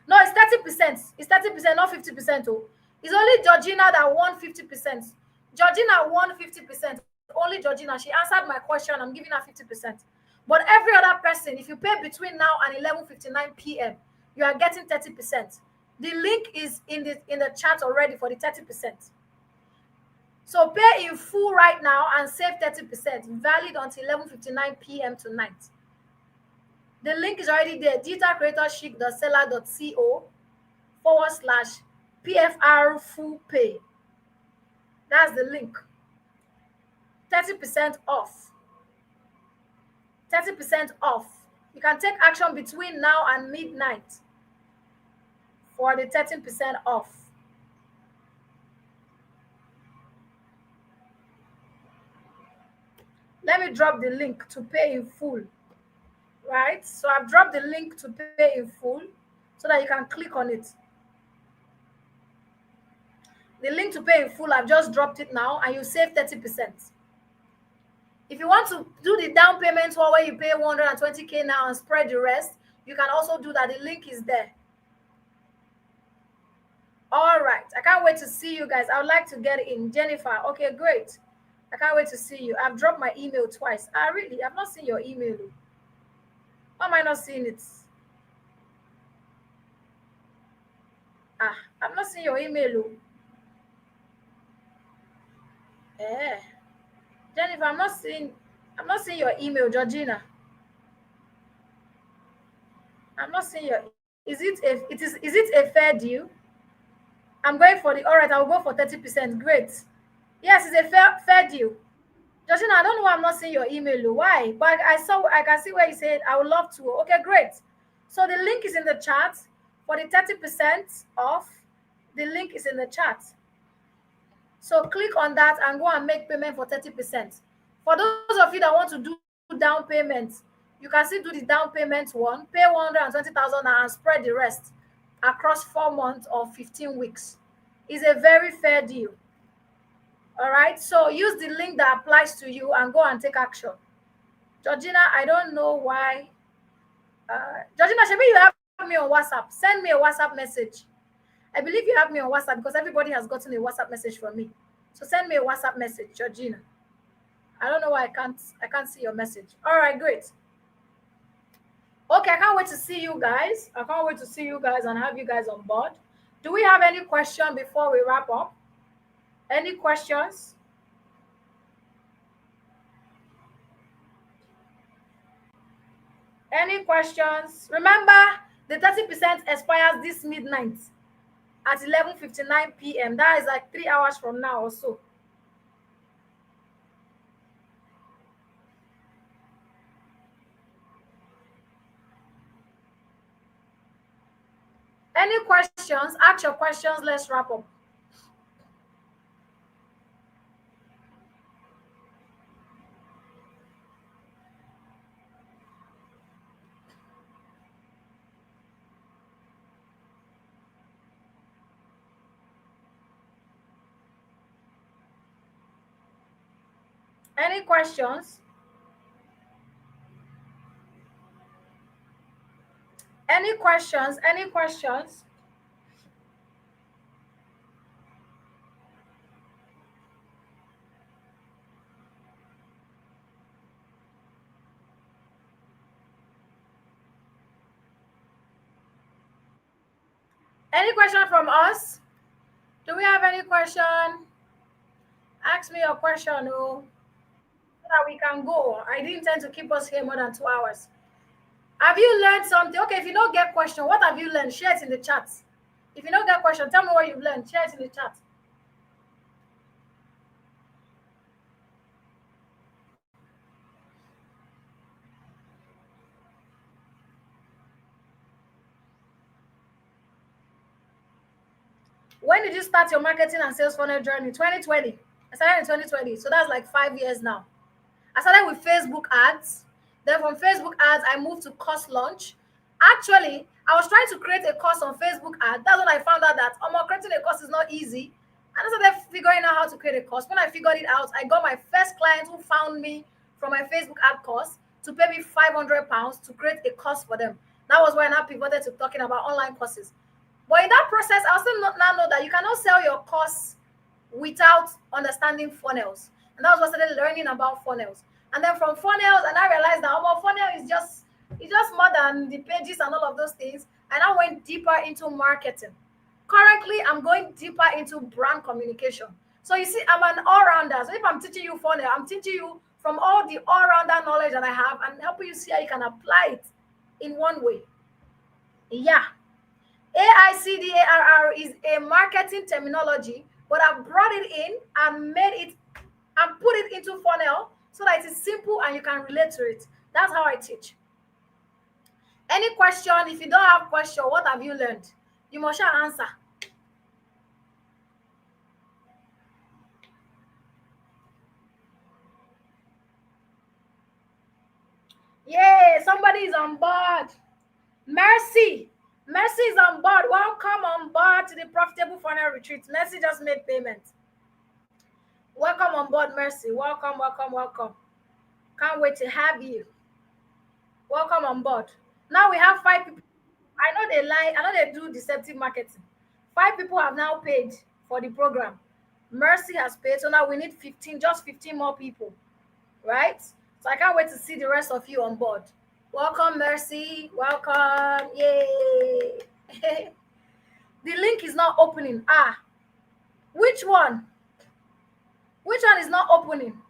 No, it's 30%. It's 30%, not 50%. Oh. It's only Georgina that won 50%. Georgina won 50%. Only Georgina. She answered my question. I'm giving her 50%. But every other person, if you pay between now and 11:59 p.m., you are getting 30%. The link is in the chat already for the 30%. So pay in full right now and save 30%, valid until 11:59 p.m. tonight. The link is already there, digitalcreatorchic.seller.co/PFR full pay. That's the link. 30% off. 30% off. You can take action between now and midnight for the 13% off. Let me drop the link to pay in full. Right? So I've dropped the link to pay in full so that you can click on it. The link to pay in full, I've just dropped it now, and you save 30%. If you want to do the down payment one where you pay 120K now and spread the rest, you can also do that. The link is there. All right. I can't wait to see you guys. I would like to get in. Jennifer. Okay, great. I can't wait to see you. I've dropped my email twice. Really? I've not seen your email. Why am I not seeing it? I'm not seeing your email. Jennifer, I'm not seeing your email, Georgina. I'm not seeing your. Is it a fair deal? I'm going for the. All right, I'll go for 30%. Great. Yes, it's a fair deal. Georgina, I don't know why I'm not seeing your email. Why? But I can see where you said I would love to. Okay, great. So the link is in the chat for the 30% off. The link is in the chat. So click on that and go and make payment for 30%. For those of you that want to do down payments, you can still do the down payment one, pay 120,000 and spread the rest across 4 months or 15 weeks. It's a very fair deal. All right, so use the link that applies to you and go and take action. Georgina, I don't know why. Georgina, maybe you have me on WhatsApp. Send me a WhatsApp message. I believe you have me on WhatsApp because everybody has gotten a WhatsApp message from me. So send me a WhatsApp message, Georgina. I don't know why I can't see your message. All right, great. Okay, I can't wait to see you guys. I can't wait to see you guys and have you guys on board. Do we have any question before we wrap up? Any questions? Any questions? Remember, the 30% expires this midnight at 11:59 p.m. That is like 3 hours from now or so. Any questions? Ask your questions. Let's wrap up. Any questions? Any questions? Any questions? Any question from us? Do we have any question? Ask me your question, oh, so that we can go. I didn't intend to keep us here more than 2 hours. Have you learned something? Okay, if you don't get question, what have you learned? Share it in the chat. If you don't get question, tell me what you've learned. Share it in the chat. When did you start your marketing and sales funnel journey? 2020. I started in 2020. So that's like 5 years now. I started with Facebook ads. Then from Facebook ads, I moved to course launch. Actually, I was trying to create a course on Facebook ads. That's when I found out that creating a course is not easy. And I started figuring out how to create a course. When I figured it out, I got my first client who found me from my Facebook ad course to pay me £500 to create a course for them. That was when I pivoted to talking about online courses. But in that process, I also now know that you cannot sell your course without understanding funnels. And that was what I started learning about funnels. And then from funnels, and I realized that funnel is just more than the pages and all of those things. And I went deeper into marketing. Currently, I'm going deeper into brand communication So you see, I'm an all-rounder. So if I'm teaching you funnel, I'm teaching you from all the all-rounder knowledge that I have and helping you see how you can apply it in one way. Yeah. AICDARR is a marketing terminology, but I brought it in and made it and put it into funnel so that it is simple and you can relate to it. That's how I teach. Any question? If you don't have question, what have you learned? You must answer. Yay, somebody is on board. Mercy. Mercy is on board. Welcome on board to the Profitable Funnel Retreat. Mercy just made payment. Welcome on board, Mercy. Welcome, welcome, welcome. Can't wait to have you. Welcome on board. Now we have 5 people. I know they lie. I know they do deceptive marketing. 5 people have now paid for the program. Mercy has paid. So now we need 15, just 15 more people. Right? So I can't wait to see the rest of you on board. Welcome, Mercy. Welcome. Yay. The link is not opening. Which one? Which one is not opening?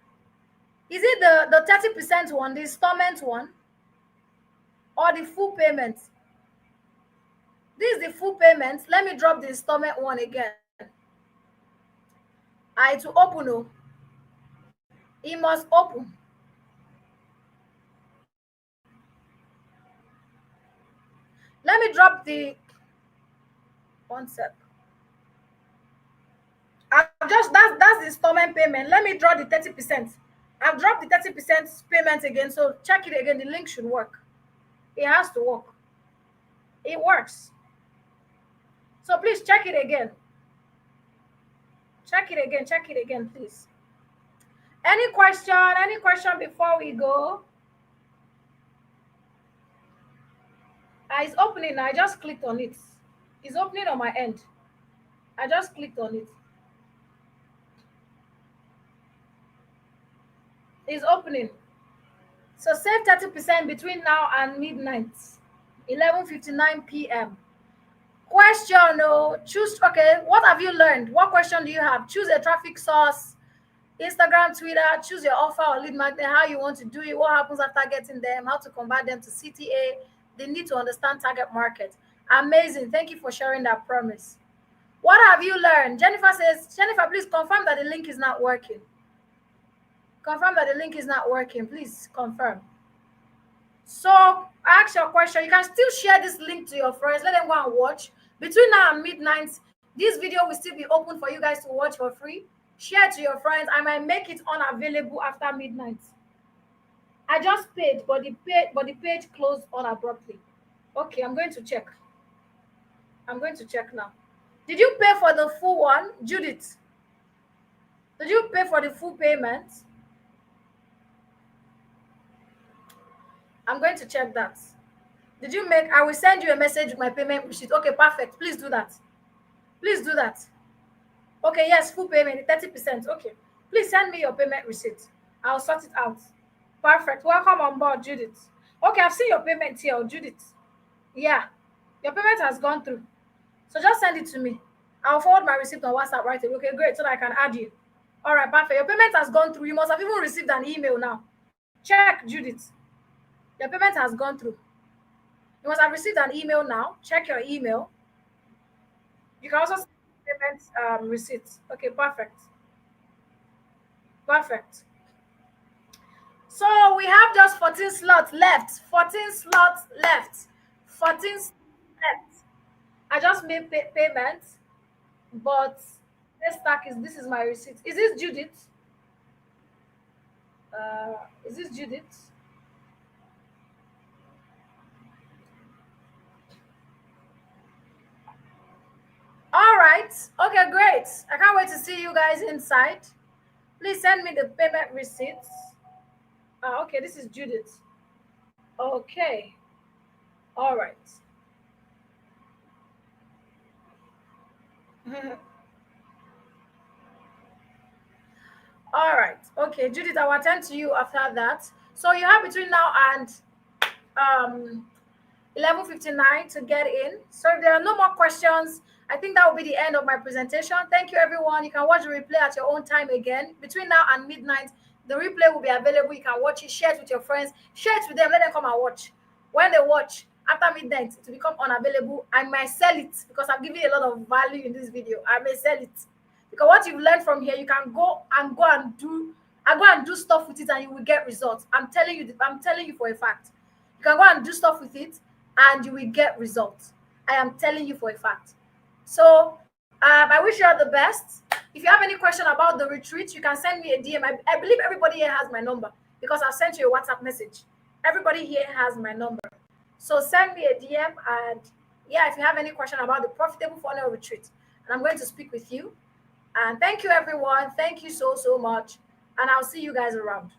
Is it the 30% one, the installment one, or the full payment? This is the full payment. Let me drop the installment one again. To open. Oh, it must open. Let me drop the one sec. That's the installment payment. Let me draw the 30%. I've dropped the 30% payment again, so check it again. The link should work. It has to work. It works. So please check it again. Check it again, please. Any question? Any question before we go? It's opening. I just clicked on it. It's opening on my end. I just clicked on it. It's opening. So save 30% between now and midnight, 11:59 p.m. Question, choose. Okay, what have you learned? What question do you have? Choose a traffic source, Instagram, Twitter. Choose your offer or lead magnet, how you want to do it, what happens after getting them, how to convert them to CTA. They need to understand target market. Amazing. Thank you for sharing that promise. What have you learned? Jennifer says, Jennifer, please confirm that the link is not working. Confirm that the link is not working. Please confirm. So ask your question. You can still share this link to your friends. Let them go and watch. Between now and midnight, this video will still be open for you guys to watch for free. Share to your friends. I might make it unavailable after midnight. I just paid, but the page closed abruptly. Okay, I'm going to check. I'm going to check now. Did you pay for the full one, Judith? Did you pay for the full payment? I'm going to check that. Did you make? I will send you a message with my payment receipt. Okay, perfect. Please do that. Please do that. Okay, yes, full payment, 30%. Okay. Please send me your payment receipt. I'll sort it out. Perfect. Welcome on board, Judith. Okay, I've seen your payment here, Judith. Yeah, your payment has gone through. So just send it to me. I'll forward my receipt on WhatsApp right away. Okay, great, so that I can add you. All right, perfect. Your payment has gone through. You must have even received an email now. Check, Judith. Your payment has gone through. You must have received an email now. Check your email. You can also see payment receipts. Okay, perfect. Perfect. So we have just 14 slots left. 14 slots left. 14 slots left. I just made payments, but this is my receipt. Is this Judith? Is this Judith? All right. Okay, great. I can't wait to see you guys inside. Please send me the payment receipts. Okay, this is Judith. Okay. All right. All right. Okay, Judith, I will attend to you after that. So you have between now and 11:59 to get in. So if there are no more questions, I think that will be the end of my presentation. Thank you, everyone. You can watch the replay at your own time again. Between now and midnight, the replay will be available. You can watch it, share it with your friends, share it with them, let them come and watch. When they watch, after midnight, to become unavailable, I might sell it because I'm giving a lot of value in this video. I may sell it. Because what you've learned from here, you can go and do stuff with it and you will get results. I'm telling you for a fact. You can go and do stuff with it and you will get results. I am telling you for a fact. So I wish you all the best. If you have any question about the retreat, you can send me a DM. I believe everybody here has my number because I've sent you a WhatsApp message. Everybody here has my number. So send me a DM, and yeah, if you have any question about the Profitable Funnel Retreat, and I'm going to speak with you. And thank you, everyone. Thank you so much. And I'll see you guys around.